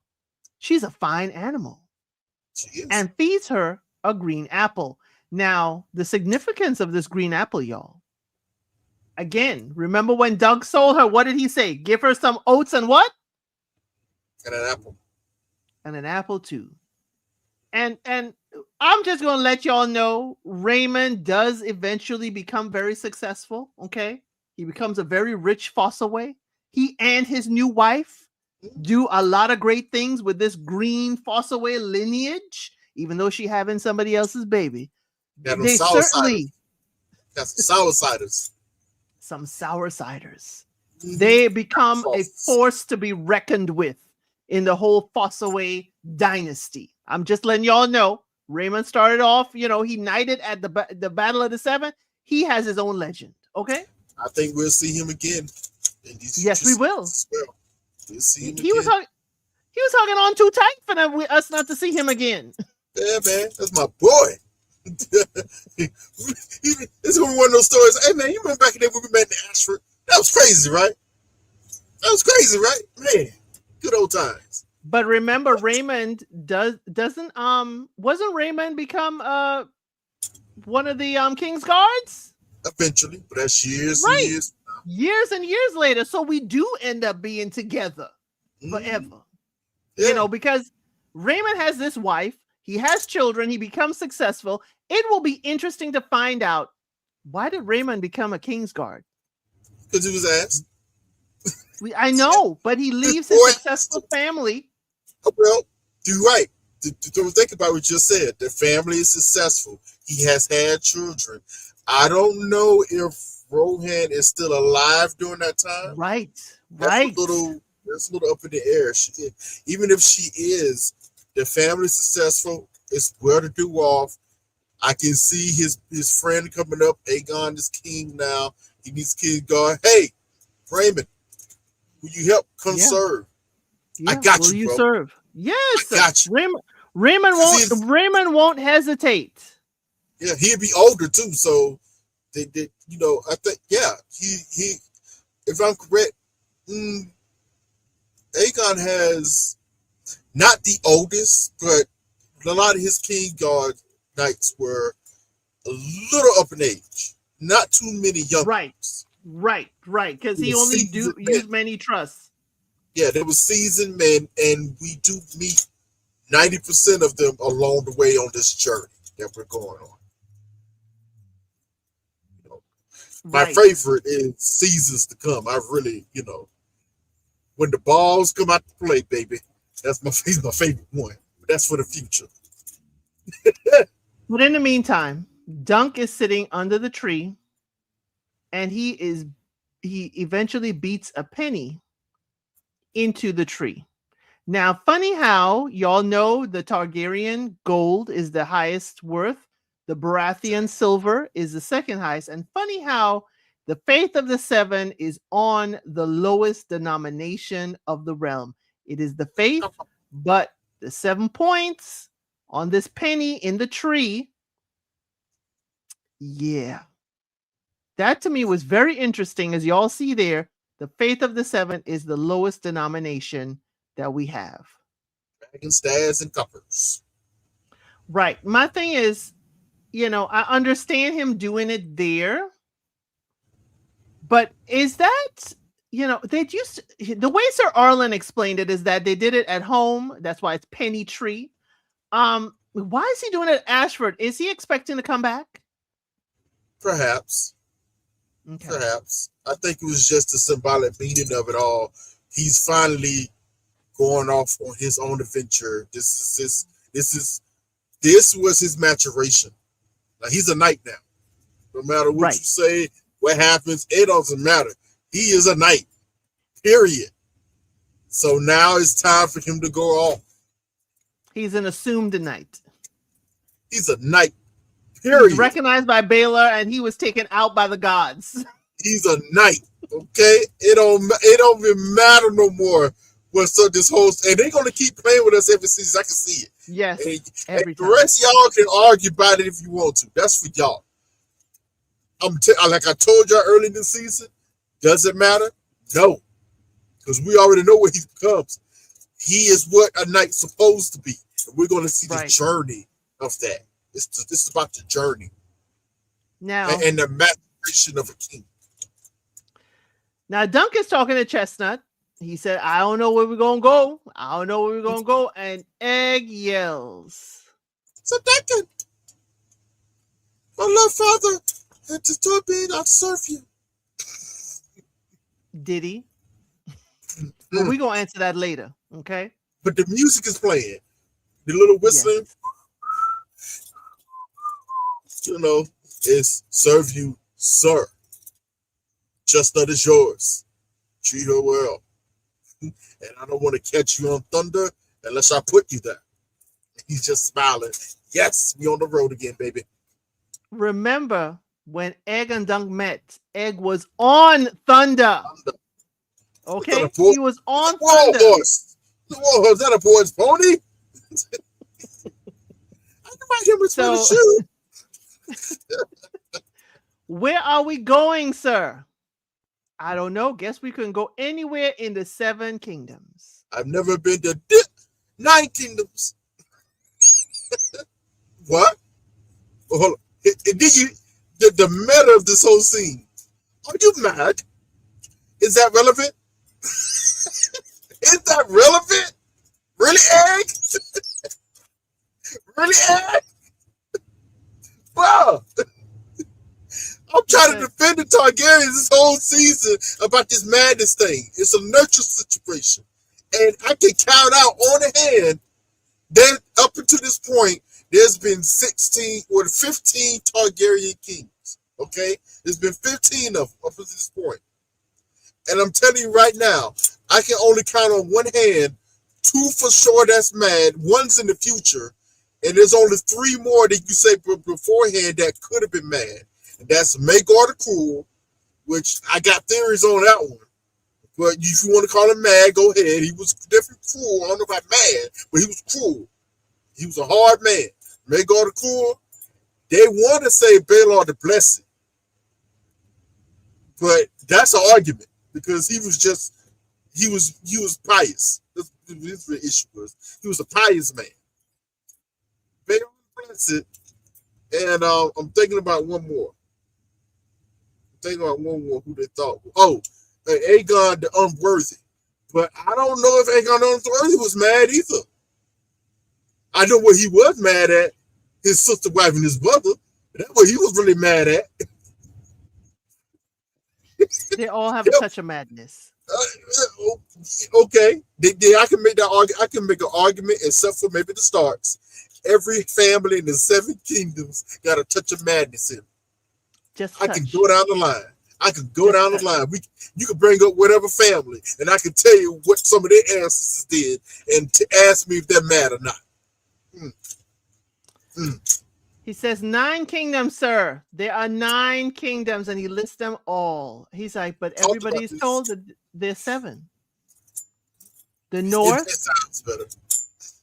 She's a fine animal. She is. And feeds her a green apple. Now, the significance of this green apple, y'all. Again, remember when Doug sold her, what did he say? Give her some oats and what? And an apple. And an apple too. And I'm just going to let y'all know, Raymond does eventually become very successful, okay? He becomes a very rich Fossaway. He and his new wife do a lot of great things with this green Fossaway lineage, even though she having somebody else's baby. They certainly got some sour ciders. Some sour ciders. They become a force to be reckoned with in the whole Fossaway dynasty. I'm just letting y'all know. Raymond started off, he knighted at the Battle of the Seven. He has his own legend. Okay. I think we'll see him again. Yes, we will. We'll see him he was hugging on too tight for us not to see him again. Yeah, man, that's my boy. It's gonna be one of those stories. Hey, man, you remember back in the day when we met in Ashford? That was crazy, right? Man, good old times. But remember, Raymond wasn't Raymond become one of the King's Guards? Eventually, but that's years and years later. So we do end up being together forever. Yeah. Because Raymond has this wife, he has children, he becomes successful. It will be interesting to find out, why did Raymond become a King's Guard? Because he was asked. I know, but he leaves his successful family. Well, you're right. Don't think about what you just said. The family is successful. He has had children. I don't know if Rohan is still alive during that time. Right. That's a little up in the air. Even if she is, the family is successful. It's well to do off. I can see his friend coming up. Aegon is king now. He needs King guard. Hey, Raymond, will you help serve? Yeah, I got you, you bro. Serve? Yes, I got you. Raymond won't hesitate. Yeah, he'll be older too. So they I think he if I'm correct, Aegon has not the oldest, but a lot of his King Guard knights were a little up in age. Not too many young ones. Right. Because he only used men he trusts. Yeah, there was seasoned men, and we do meet 90% of them along the way on this journey that we're going on. My favorite is seasons to come. I really, when the balls come out to play, baby, that's my favorite one. But that's for the future. But in the meantime, Dunk is sitting under the tree, and he eventually beats a penny into the tree. Now, funny how y'all know the Targaryen gold is the highest worth. The Baratheon silver is the second highest. And funny how the Faith of the Seven is on the lowest denomination of the realm. It is the faith, but the 7 points on this penny in the tree. Yeah. That to me was very interesting. As y'all see there, the Faith of the Seven is the lowest denomination that we have. Dragon stairs and coppers. Right. My thing is, I understand him doing it there, but is that, the way Sir Arlen explained it is that they did it at home. That's why it's penny tree. Why is he doing it at Ashford? Is he expecting to come back? Perhaps. Okay. Perhaps. I think it was just the symbolic meaning of it all. He's finally going off on his own adventure. This was his maturation. Now he's a knight now. No matter what you say, what happens, it doesn't matter. He is a knight. Period. So now it's time for him to go off. He's an assumed knight. He's a knight. He Period. was recognized by Baylor, and he was taken out by the gods. He's a knight. Okay, it don't even matter no more. So this whole and they're gonna keep playing with us every season. I can see it. Yes, and the rest of y'all can argue about it if you want to. That's for y'all. Like I told y'all early in the season, does it matter? No, because we already know what he becomes. He is what a knight's supposed to be. And we're going to see the journey of that. This is about the journey now and the maturation of a king. Now Duncan's talking to Chestnut. He said, "I don't know where we're gonna go. I don't know where we're gonna go." And Egg yells, "So Duncan, my love father had to stop being I'll serve you." Did he? But we're gonna answer that later, okay? But the music is playing. The little whistling, you know, is serve you, sir. Chestnut is yours. Treat her well. And I don't want to catch you on thunder unless I put you there. He's just smiling. Yes, we on the road again, baby. Remember when Egg and Dunk met? Egg was on thunder. Okay, he was on thunder. Horse. Whoa, is that a boy's pony? I might him with a shoe. Where are we going, sir? I don't know. Guess we can go anywhere in the 7 kingdoms. I've never been to 9 kingdoms. What? Oh, hold on. The meta of this whole scene. Are you mad? Is that relevant? Is that relevant? Really, Egg? Really, Egg? Wow. I'm trying to defend the Targaryens this whole season about this madness thing. It's a nurture situation. And I can count out on the hand that up until this point, there's been 15 Targaryen kings. Okay? There's been 15 of them up until this point. And I'm telling you right now, I can only count on one hand 2 for sure that's mad, 1's in the future, and there's only 3 more that you say beforehand that could have been mad. And that's Maegor the Cruel, which I got theories on that one. But if you want to call him mad, go ahead. He was definitely cruel. I don't know about mad, but he was cruel. He was a hard man. Maegor the Cruel, they want to say Baelor the Blessed. But that's an argument because he was pious. This is the issue was. He was a pious man. Baelor the Blessed. And I'm thinking about one more. Who they thought. Oh, Aegon the Unworthy. But I don't know if Aegon the Unworthy was mad either. I know what he was mad at. His sister, wife, and his brother. That's what he was really mad at. They all have a touch of madness. Okay. I can make that argument. I can make an argument, except for maybe the Starks. Every family in the 7 kingdoms got a touch of madness in them. I can go down the line. You can bring up whatever family, and I can tell you what some of their ancestors did, and to ask me if they're mad or not. He says 9 kingdoms, sir. There are 9 kingdoms, and he lists them all. He's like, but everybody's told that there's 7. The North. It sounds better.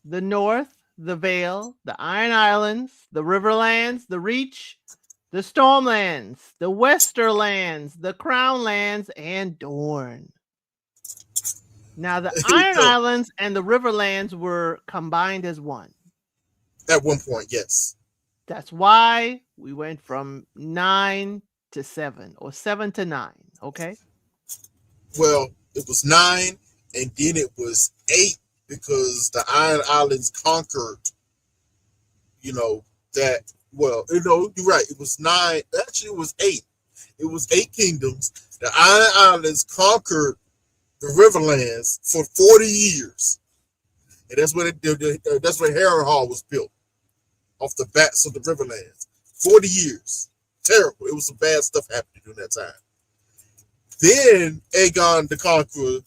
The North, the Vale, the Iron Islands, the Riverlands, the Reach, the Stormlands, the Westerlands, the Crownlands, and Dorne. Now, the Iron Islands and the Riverlands were combined as one. At one point, yes. That's why we went from 9 to 7, or 7 to 9, okay? Well, it was 9, and then it was 8, because the Iron Islands conquered, you're right. It was 9. Actually, it was 8. It was 8 kingdoms. The Iron Islands conquered the Riverlands for 40 years. And that's when Harrenhal was built, off the backs of the Riverlands. 40 years. Terrible. It was some bad stuff happening during that time. Then Aegon the Conqueror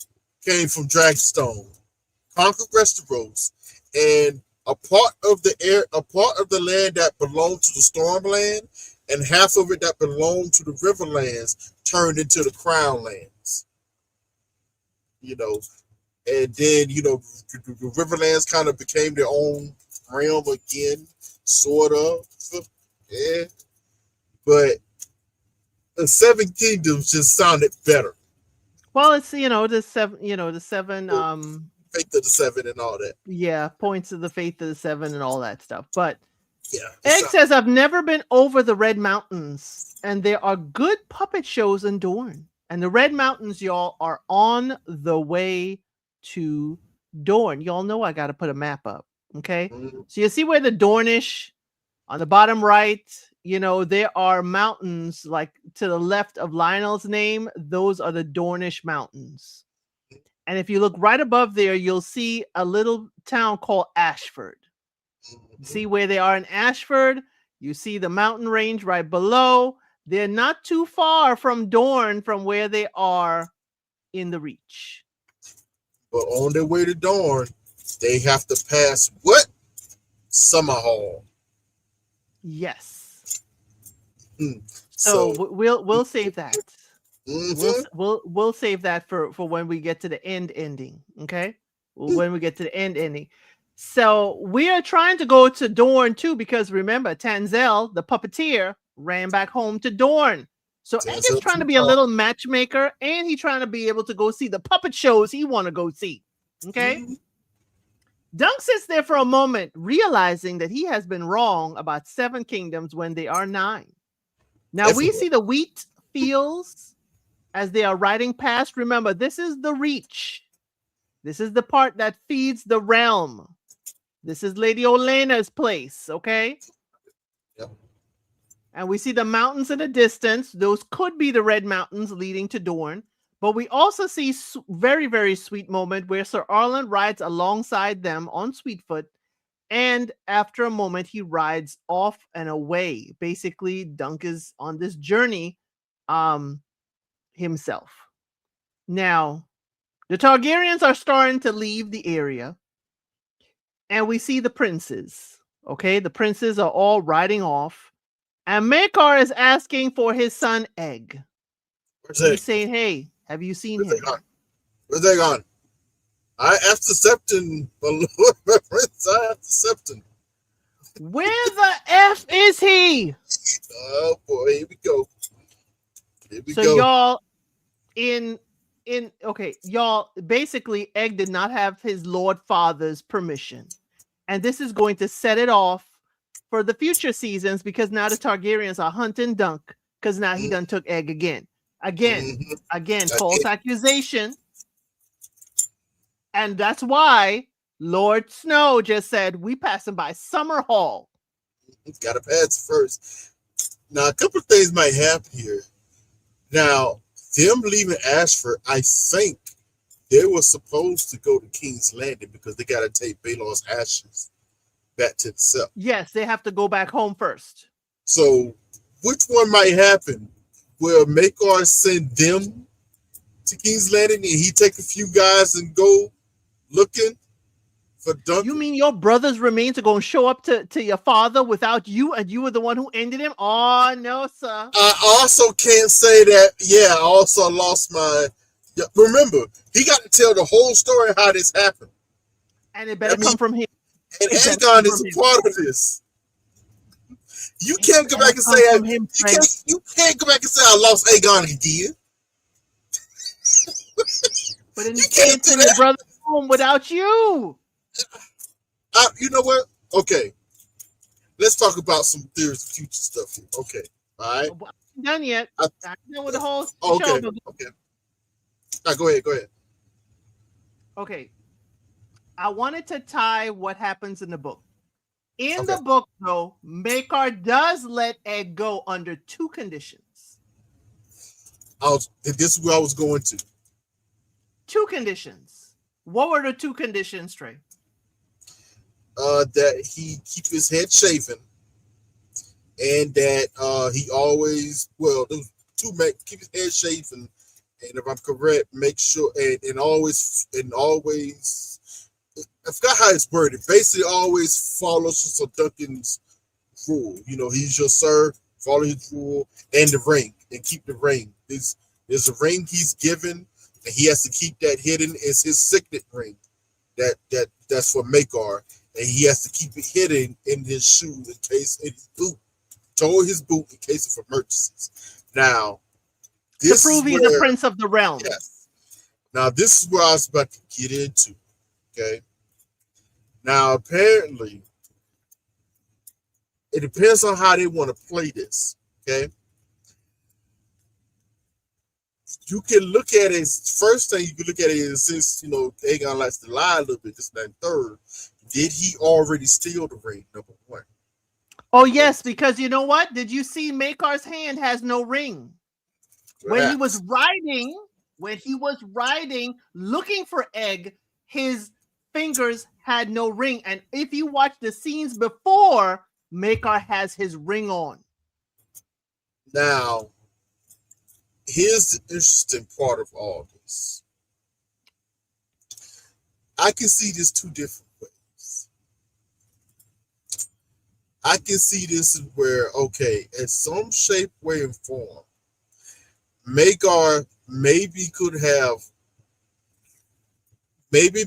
came from Dragonstone, conquered Westeros, and a part of the land that belonged to the Stormland, and half of it that belonged to the Riverlands turned into the Crown Lands. You know, and then the Riverlands kind of became their own realm again, sort of. Yeah, but the Seven Kingdoms just sounded better. Well, it's the seven, Faith of the Seven and all that. yeah, points of the faith of the seven and all that stuff. But Yeah, Egg says, I've never been over the Red Mountains, and there are good puppet shows in Dorne. And the Red Mountains, y'all, are on the way to Dorne. Y'all know I got to put a map up, okay? So you see where the Dornish, on the bottom right, there are mountains, like to the left of Lionel's name. Those are the Dornish Mountains. And if you look right above there, you'll see a little town called Ashford. See where they are in Ashford? You see the mountain range right below. They're not too far from Dorne from where they are in the Reach. But on their way to Dorne, they have to pass what? Summerhall. Yes. So we'll save that. We'll save that for when we get to the ending. Okay. When we get to the ending. So we are trying to go to Dorne too, because remember, Tanzel, the puppeteer, ran back home to Dorne. So Egg is trying to be a little matchmaker, and he's trying to be able to go see the puppet shows he want to go see. Okay. Dunk sits there for a moment, realizing that he has been wrong about 7 kingdoms when they are 9. Now we see the wheat fields as they are riding past. Remember, this is the Reach. This is the part that feeds the realm. This is Lady Olenna's place, okay? Yep. And we see the mountains in the distance. Those could be the Red Mountains leading to Dorne. But we also see very, very sweet moment where Sir Arlen rides alongside them on Sweetfoot. And after a moment, he rides off and away. Basically, Dunk is on this journey himself. Now, the Targaryens are starting to leave the area. And we see the princes. Okay, the princes are all riding off. And Maekar is asking for his son Egg. He's saying, hey, have you seen him? Where's they gone? I after Septon, my prince, I after Septon. Where the F is he? Oh boy, here we go. So y'all, y'all, basically Egg did not have his Lord Father's permission. And this is going to set it off for the future seasons, because now the Targaryens are hunting Dunk, because now he done took Egg again. Again, false accusation. And that's why Lord Snow just said, we passing by Summerhall. Got to pass first. Now, a couple of things might happen here. Now, them leaving Ashford, I think they were supposed to go to King's Landing because they got to take Baelor's ashes back to the Sept. Yes, they have to go back home first. So, which one might happen? Will Maekar send them to King's Landing and he take a few guys and go looking for Duncan? You mean your brother's remains are going to show up to your father without you, and you were the one who ended him? Oh, no, sir. I also can't say that, I also lost my... Remember, he got to tell the whole story how this happened. And it better come from him. And Aegon is a part of this. You can't go back and say you can't go back and say I lost Aegon again. But then you can't send your brother home without you. You know what? Okay. Let's talk about some theories of future stuff here. Okay. All right. Well, I'm done yet. I'm done with the whole show. Okay. Go ahead. Okay. I wanted to tie what happens in the book. In the book, though, Maekar does let Egg go under 2 conditions. This is where I was going to. 2 conditions. What were the 2 conditions, Trey? That he keep his head shaven, and that he always those 2 keep his head shaven, and if I'm correct, make sure and always I forgot how it's worded. Basically, always follows Sir Duncan's rule. You know, he's your sir. Follow his rule and the ring, and keep the ring. There's a ring he's given, and he has to keep that hidden. It's his signet ring. That's for Makar, and he has to keep it hidden in his shoe in case in his boot, toward his boot in case of emergencies. Now, to prove he's the prince of the realm. Yes. Now, this is where I was about to get into. Okay. Now, apparently, it depends on how they want to play this. Okay. You can look at it. First thing you can look at it is, since Aegon likes to lie a little bit. This, that, and third. Did he already steal the ring? Number one. Oh yes, because you know what? Did you see Makar's hand has no ring? Perhaps. When he was riding, looking for Egg, his fingers had no ring. And if you watch the scenes before, Makar has his ring on. Now, here's the interesting part of all this. I can see this two different ways. I can see this where, okay, in some shape, way, and form, Makar maybe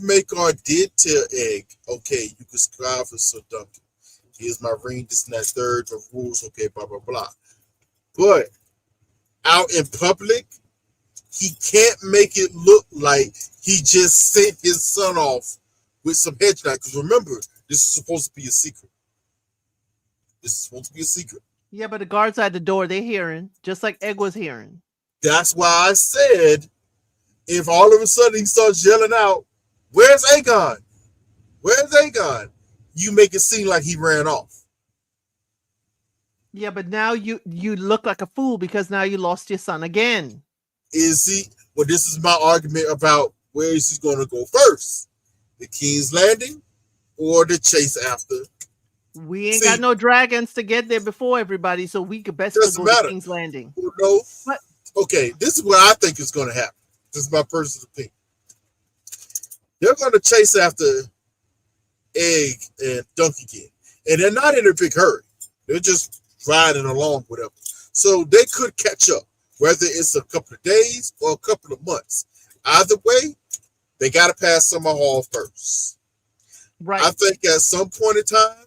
Makar did tell Egg, okay, you can strive for Sir Duncan. Here's my ring, this and that third, the rules, okay, blah, blah, blah. But out in public, he can't make it look like he just sent his son off with some headshot. Because remember, this is supposed to be a secret. Yeah, but the guards at the door, they're hearing, just like Egg was hearing. That's why I said, if all of a sudden he starts yelling out, where's Aegon? Where's Aegon? You make it seem like he ran off. Yeah, but now you look like a fool because now you lost your son again. Is he? Well, this is my argument about where is he going to go first. The King's Landing or the chase after? We ain't got no dragons to get there before everybody, so we could best go to King's Landing. No. But, okay, this is what I think is going to happen. This is my personal opinion. They're going to chase after Egg and Duncan again. And they're not in a big hurry. They're just riding along, whatever. So they could catch up, whether it's a couple of days or a couple of months. Either way, they got to pass Summer Hall first. Right. I think at some point in time,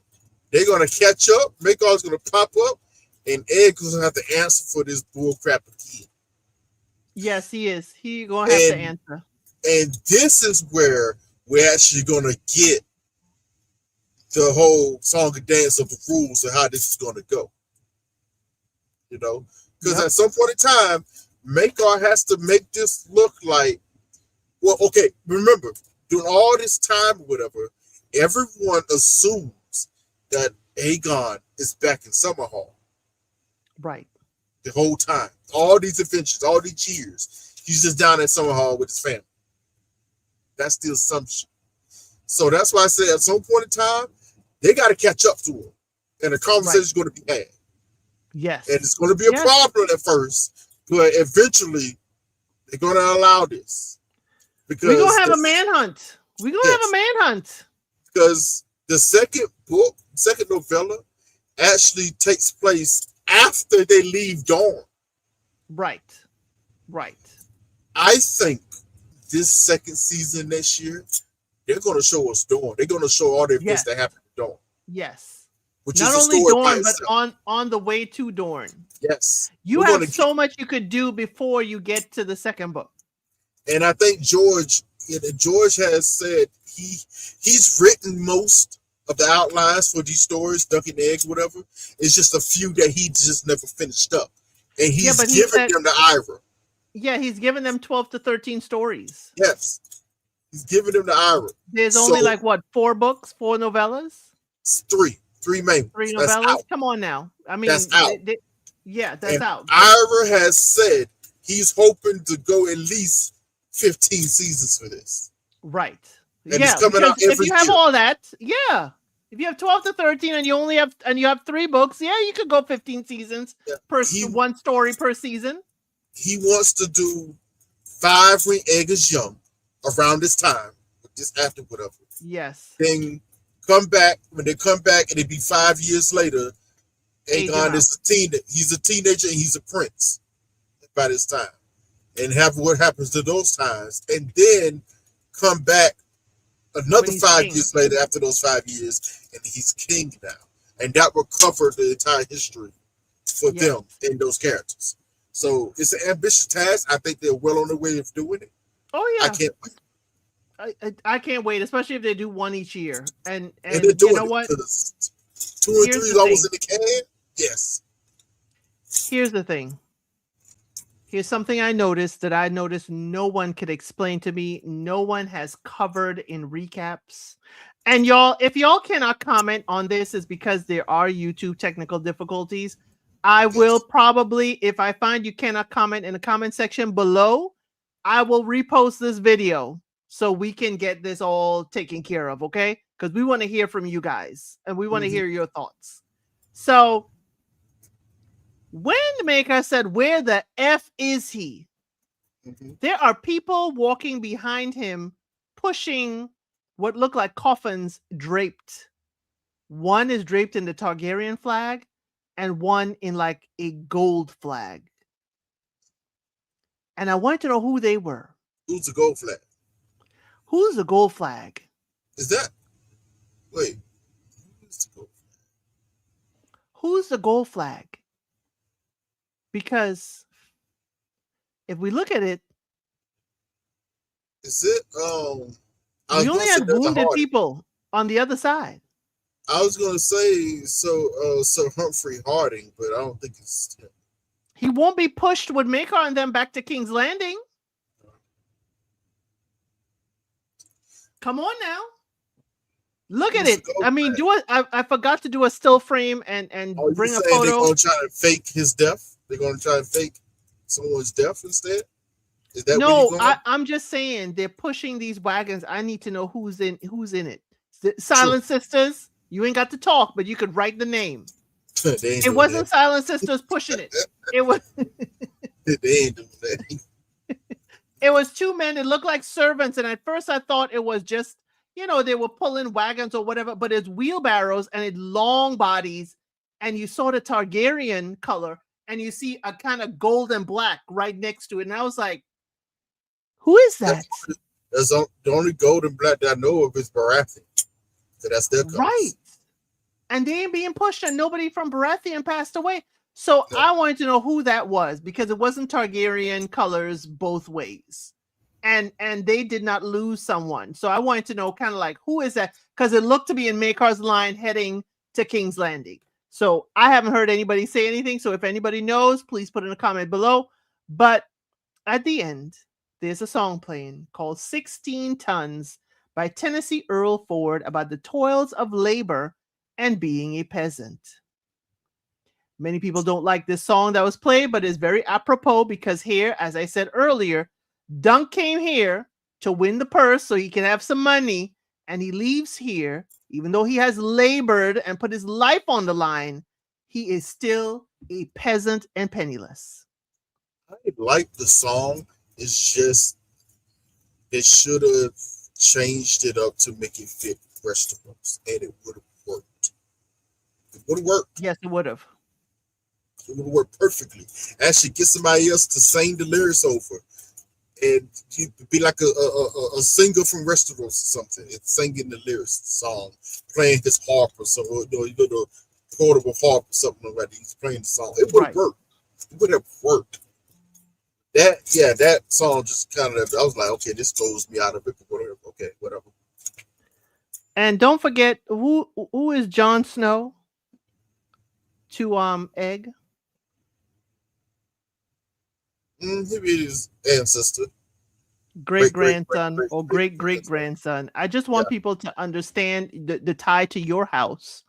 they're going to catch up. Makar's going to pop up, and Egg's going to have to answer for this bull crap again. Yes, he is. He's going to have to answer. And this is where we're actually going to get the whole song and dance of the rules and how this is going to go. Because at some point in time, Makar has to make this look like, well, okay, remember, during all this time or whatever, everyone assumes that Aegon is back in Summerhall. Right. The whole time. All these adventures, all these years, he's just down at Summerhall with his family. That's the assumption. So that's why I say at some point in time, they got to catch up to him. And the conversation is going to be had. Yes. And it's going to be a problem at first, but eventually they're going to allow this. Because we're going to have a manhunt. We're going to have a manhunt. Because the second novella actually takes place after they leave Dawn. Right. I think this second season next year, they're going to show us Dawn. They're going to show all the events that happened to Dawn. Yes. Which not is only Dawn, but on the way to Dawn. Yes. You have so much you could do before you get to the second book. And I think George has said he's written most of the outlines for these stories, Duncan Eggs, whatever. It's just a few that he just never finished up. And he's given them to Ira. Yeah, he's given them 12 to 13 stories. Yes. He's giving them to Ira. There's only 4 books, 4 novellas? It's 3 main. 3 novellas? Come on now. I mean, that's out. That's out. Ira has said he's hoping to go at least 15 seasons for this. Right. And it's coming out every year. If you have all that, if you have 12 to 13 and you have 3 books, you could go 15 seasons per one story per season. He wants to do 5 when Egg is young, around this time, just after whatever. Yes. Then come back when they come back, and it be 5 years later. Age him Aegon out. is a teen. He's a teenager and he's a prince by this time, and have what happens to those times, and then come back When another he's five king. years later after those 5 years, and he's king now, and that will cover the entire history for Yes. them and those characters. So it's an ambitious task. I think they're well on their way of doing it. Oh I yeah. can't wait. I can't wait, especially if they do one each year. And And they're you doing know it what? because 2 and 3 Here's is the always thing. in the can. Yes. Here's the thing. Here's something I noticed that I noticed no one could explain to me. No one has covered in recaps. And y'all, if y'all cannot comment on this, is because there are YouTube technical difficulties. I will Yes. probably, if I find you cannot comment in the comment section below, I will repost this video so we can get this all taken care of, okay? Because we want to hear from you guys and we want to Mhm. hear your thoughts. So Windmaker said, "Where the F is he?" Mhm. There are people walking behind him, pushing what look like coffins draped. One is draped in the Targaryen flag, and one in like a gold flag. And I wanted to know who they were. Who's the gold flag? Who's the gold flag? Is that wait? Who's the gold flag? Who's the gold flag? Because if we look at it, Is it I we was only gonna say had there's a wounded Hardy. people on the other side. I was gonna say so Humphrey Harding, but I don't think it's him. He won't be pushed with Maker and them back to King's Landing. Come on now. Look at Who's the it. gold I mean, flag? I forgot to do a still frame and Are you bring a saying they're photo. gonna try to fake his death? They're gonna try to fake someone's death instead? Is that where you're No, going? I'm just saying they're pushing these wagons. I need to know who's in it. True. Silent Sisters, you ain't got to talk, but you could write the name. They ain't It doing wasn't that. Silent Sisters pushing it. It was They ain't doing that. it was two men. It looked like servants, and at first I thought it was just, they were pulling wagons or whatever, but it's wheelbarrows and it's long bodies, and you saw the Targaryen color, and you see a kind of gold and black right next to it, and I was like, who is that? That's the only gold and black that I know of is Baratheon. So that's their Right. colors. And they ain't being pushed, and nobody from Baratheon passed away. So No. I wanted to know who that was, because it wasn't Targaryen colors both ways. And they did not lose someone. So I wanted to know kind of like, who is that? Because it looked to be in Makar's line heading to King's Landing. So I haven't heard anybody say anything. So if anybody knows, please put in a comment below. But at the end, there's a song playing called 16 Tons by Tennessee Earl Ford about the toils of labor and being a peasant. Many people don't like this song that was played, but it's very apropos because here, as I said earlier, Dunk came here to win the purse so he can have some money, and he leaves here, even though he has labored and put his life on the line, he is still a peasant and penniless. I like the song. It's just they should have changed it up to make it fit restaurants, and it would have worked. It would have worked. Yes, it would have. It would have worked perfectly. Actually, get somebody else to sing the lyrics over, and you be like a singer from restaurants or something. It's singing the lyrics of the song, playing his harp or something, the portable harp or something like that. He's playing the song. It would have worked. It would have worked. That song just kind of, I was like, okay, this throws me out of it, but whatever. Okay, whatever. And don't forget, who is Jon Snow to Egg? He be his ancestor. Great grandson Great, or great, great grandson. I just yeah. want people to understand the tie to your house.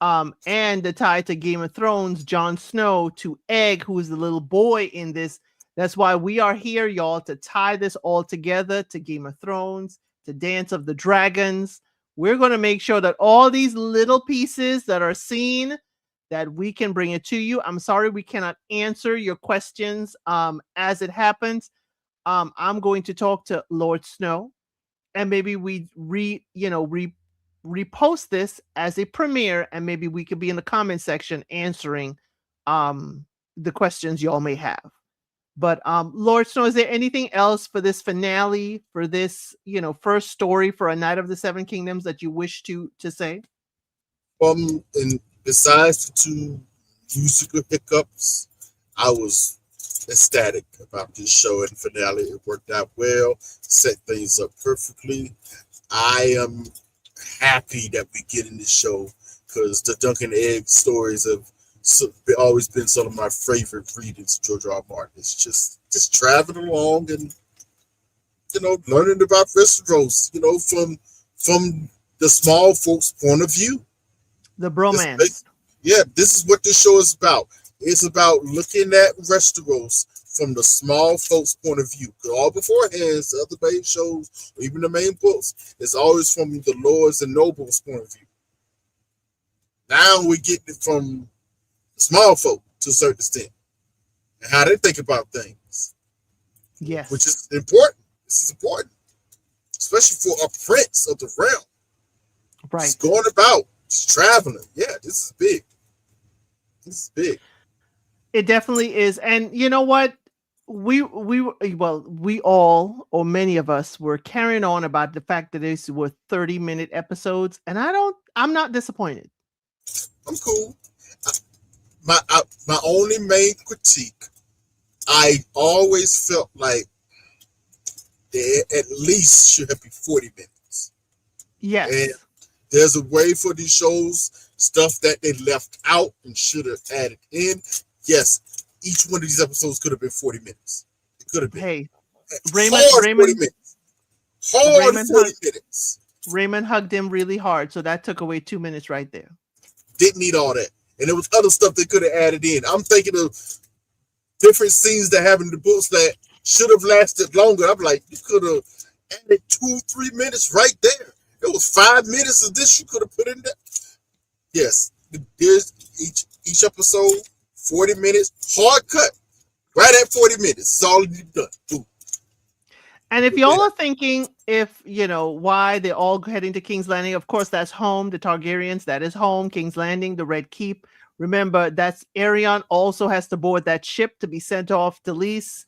And the tie to Game of Thrones, Jon Snow to Egg, who is the little boy in this. That's why we are here, y'all, to tie this all together to Game of Thrones, to Dance of the Dragons. We're going to make sure that all these little pieces that are seen, that we can bring it to you. I'm sorry we cannot answer your questions as it happens. I'm going to talk to Lord Snow, and maybe we repost this as a premiere, and maybe we could be in the comment section answering um the questions y'all may have. But Lord Snow, is there anything else for this finale, for this, first story for A Night of the Seven Kingdoms that you wish to say? And besides the two musical hiccups, I was ecstatic about this show and finale. It worked out well, set things up perfectly. I am happy that we get in this show because the Duncan Egg stories have always been some of my favorite readings of George R. R. Martin. It's just traveling along and learning about Westeros, from the small folks' point of view. The bromance. This is what this show is about. It's about looking at Westeros from the small folks' point of view. All beforehand, the other main shows, or even the main books, it's always from the lords and nobles' point of view. Now we get it from small folk to a certain extent, and how they think about things. Yes, which is important. This is important, especially for a prince of the realm. Right, just going about, just traveling. Yeah, this is big. This is big. It definitely is, and you know what? We all, or many of us, were carrying on about the fact that these were 30-minute episodes, and I'm not disappointed. I'm cool. My only main critique, I always felt like they at least should have been 40 minutes. Yes. And there's a way for these shows, stuff that they left out and should have added in. Yes, each one of these episodes could have been 40 minutes. It could have been. Hey, Raymond, 40 minutes. Hard 40 minutes. Raymond hugged him really hard, so that took away 2 minutes right there. Didn't need all that. And there was other stuff they could have added in. I'm thinking of different scenes that have in the books that should have lasted longer. I'm like, you could have added 2-3 minutes right there. It was 5 minutes of this you could have put in there. Yes, there's each episode, 40 minutes, hard cut. Right at 40 minutes. It's all you've done. Boom. And if y'all are thinking, why they're all heading to King's Landing, of course, that's home. The Targaryens, that is home. King's Landing, the Red Keep. Remember, that's Aerion also has to board that ship to be sent off to Lys,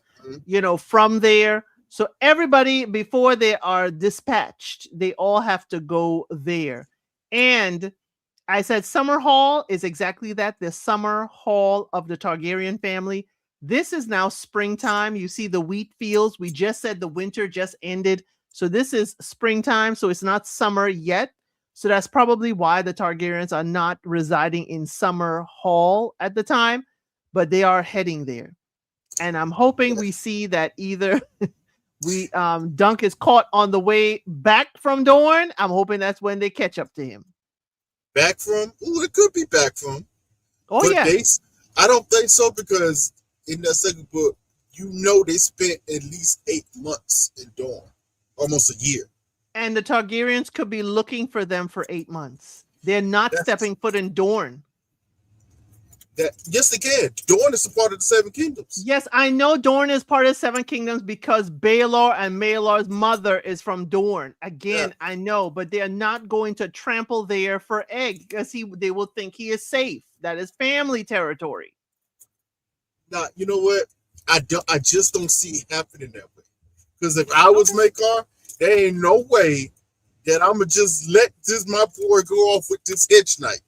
from there. So everybody, before they are dispatched, they all have to go there. And I said Summer Hall is exactly that, the Summer Hall of the Targaryen family. This is now springtime. You see the wheat fields. We just said the winter just ended. So this is springtime. So it's not summer yet. So that's probably why the Targaryens are not residing in Summer Hall at the time, but they are heading there. And I'm hoping we see that either Dunk is caught on the way back from Dorne. I'm hoping that's when they catch up to him. Back from? Ooh, it could be back from. Oh, but yeah. I don't think so, because in that second book, they spent at least 8 months in Dorne, almost a year. And the Targaryens could be looking for them for 8 months. They're not stepping foot in Dorne. Yes, they can. Dorne is a part of the Seven Kingdoms. Yes, I know Dorne is part of the Seven Kingdoms because Baelor and Maelor's mother is from Dorne. Again, I know, but they're not going to trample there for Egg because they will think he is safe. That is family territory. Now, you know what? I just don't see it happening that way. Because if I was Maekar, there ain't no way that I'm going to just let my boy go off with this hedge knight.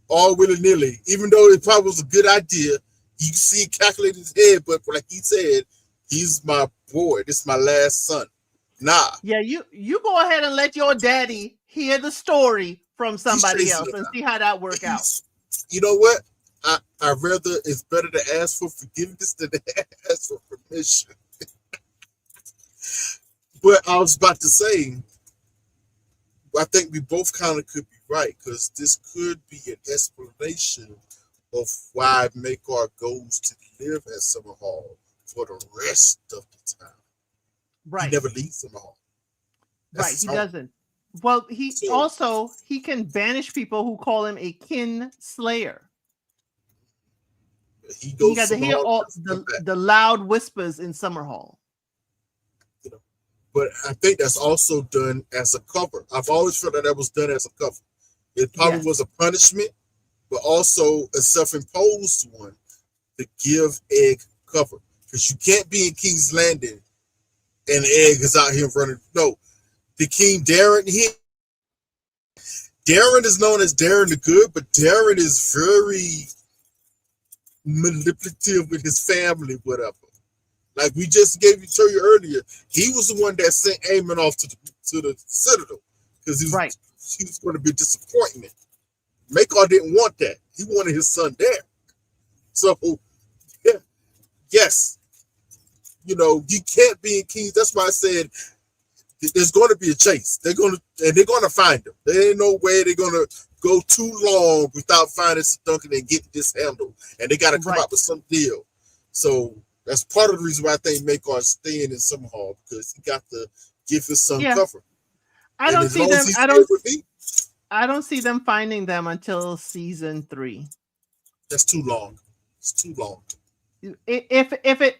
All willy-nilly. Even though it probably was a good idea. You see it calculate his head, but like he said, he's my boy. This is my last son. Nah. Yeah, you go ahead and let your daddy hear the story from somebody else and see how that works out. You know what? I rather it's better to ask for forgiveness than to ask for permission. But I was about to say, I think we both kind of could be right, because this could be an explanation of why Maekar goes to live at Summer Hall for the rest of the time. Right. He never leaves Summer Hall. Right, he doesn't. Well, he can banish people who call him a kin slayer. He got to hear all the loud whispers in Summer Hall. but I think that's also done as a cover. I've always felt that was done as a cover. It probably Yes. was a punishment, but also a self-imposed one to give Egg cover. Because you can't be in King's Landing and Egg is out here running. No, the King Darren, Darren is known as Darren the Good, but Darren is very manipulative with his family, whatever. Like we just told you earlier, he was the one that sent Aemon off to the Citadel because he was going to be a disappointment. Maekar didn't want that. He wanted his son there. So, yeah, yes, you can't be in Kings. That's why I said there's going to be a chase. They're going to find him. There ain't no way they're going to go too long without finding Duncan and getting this handled. And they got to come up with some deal. So that's part of the reason why I think Maekar's staying in Summerhall, because he got to give his son cover. I don't see them. I don't see them finding them until season 3. That's too long. It's too long. If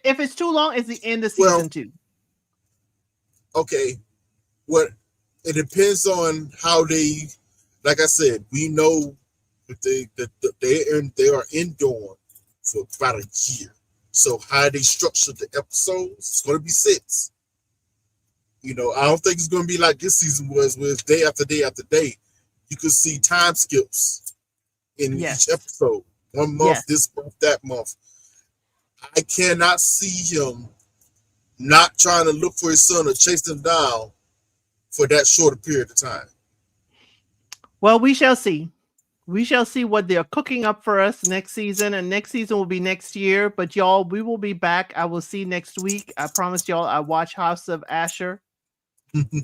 it's too long, it's the end of season 2. Okay. What it depends on how they, like I said, we know that they are in Dawn for about a year. So how they structure the episodes, it's going to be 6. I don't think it's going to be like this season was, with day after day after day. You could see time skips in each episode. 1 month, this month, that month. I cannot see him not trying to look for his son or chase him down for that short a period of time. Well, we shall see. We shall see what they're cooking up for us next season, and next season will be next year. But y'all, we will be back. I will see next week. I promise y'all I watch House of Asher.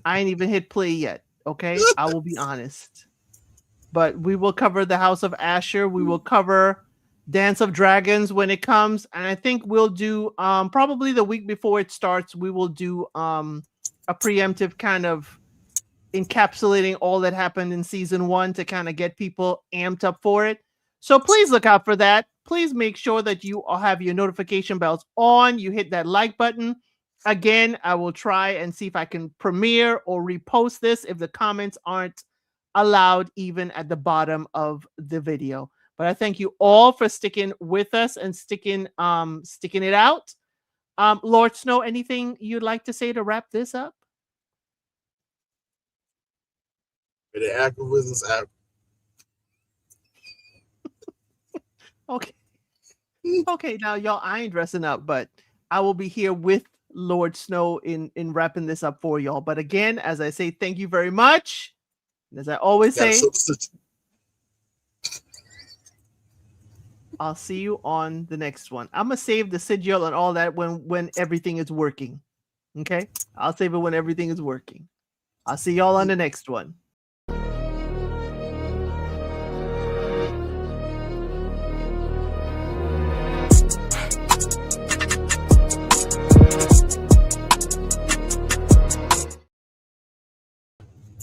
I ain't even hit play yet, okay? I will be honest. But we will cover the House of Asher. We will cover Dance of Dragons when it comes. And I think we'll do, probably the week before it starts, we will do a preemptive kind of encapsulating all that happened in season 1 to kind of get people amped up for it. So please look out for that. Please make sure that you all have your notification bells on. You hit that like button. Again, I will try and see if I can premiere or repost this if the comments aren't allowed even at the bottom of the video. But I thank you all for sticking with us and sticking it out. Lord Snow, anything you'd like to say to wrap this up? The algorithms out. Okay, now y'all, I ain't dressing up, but I will be here with Lord Snow in wrapping this up for y'all. But again, as I say, thank you very much. And as I always say, I'll see you on the next one. I'm gonna save the sigil and all that when everything is working. Okay, I'll save it when everything is working. I'll see y'all on the next one.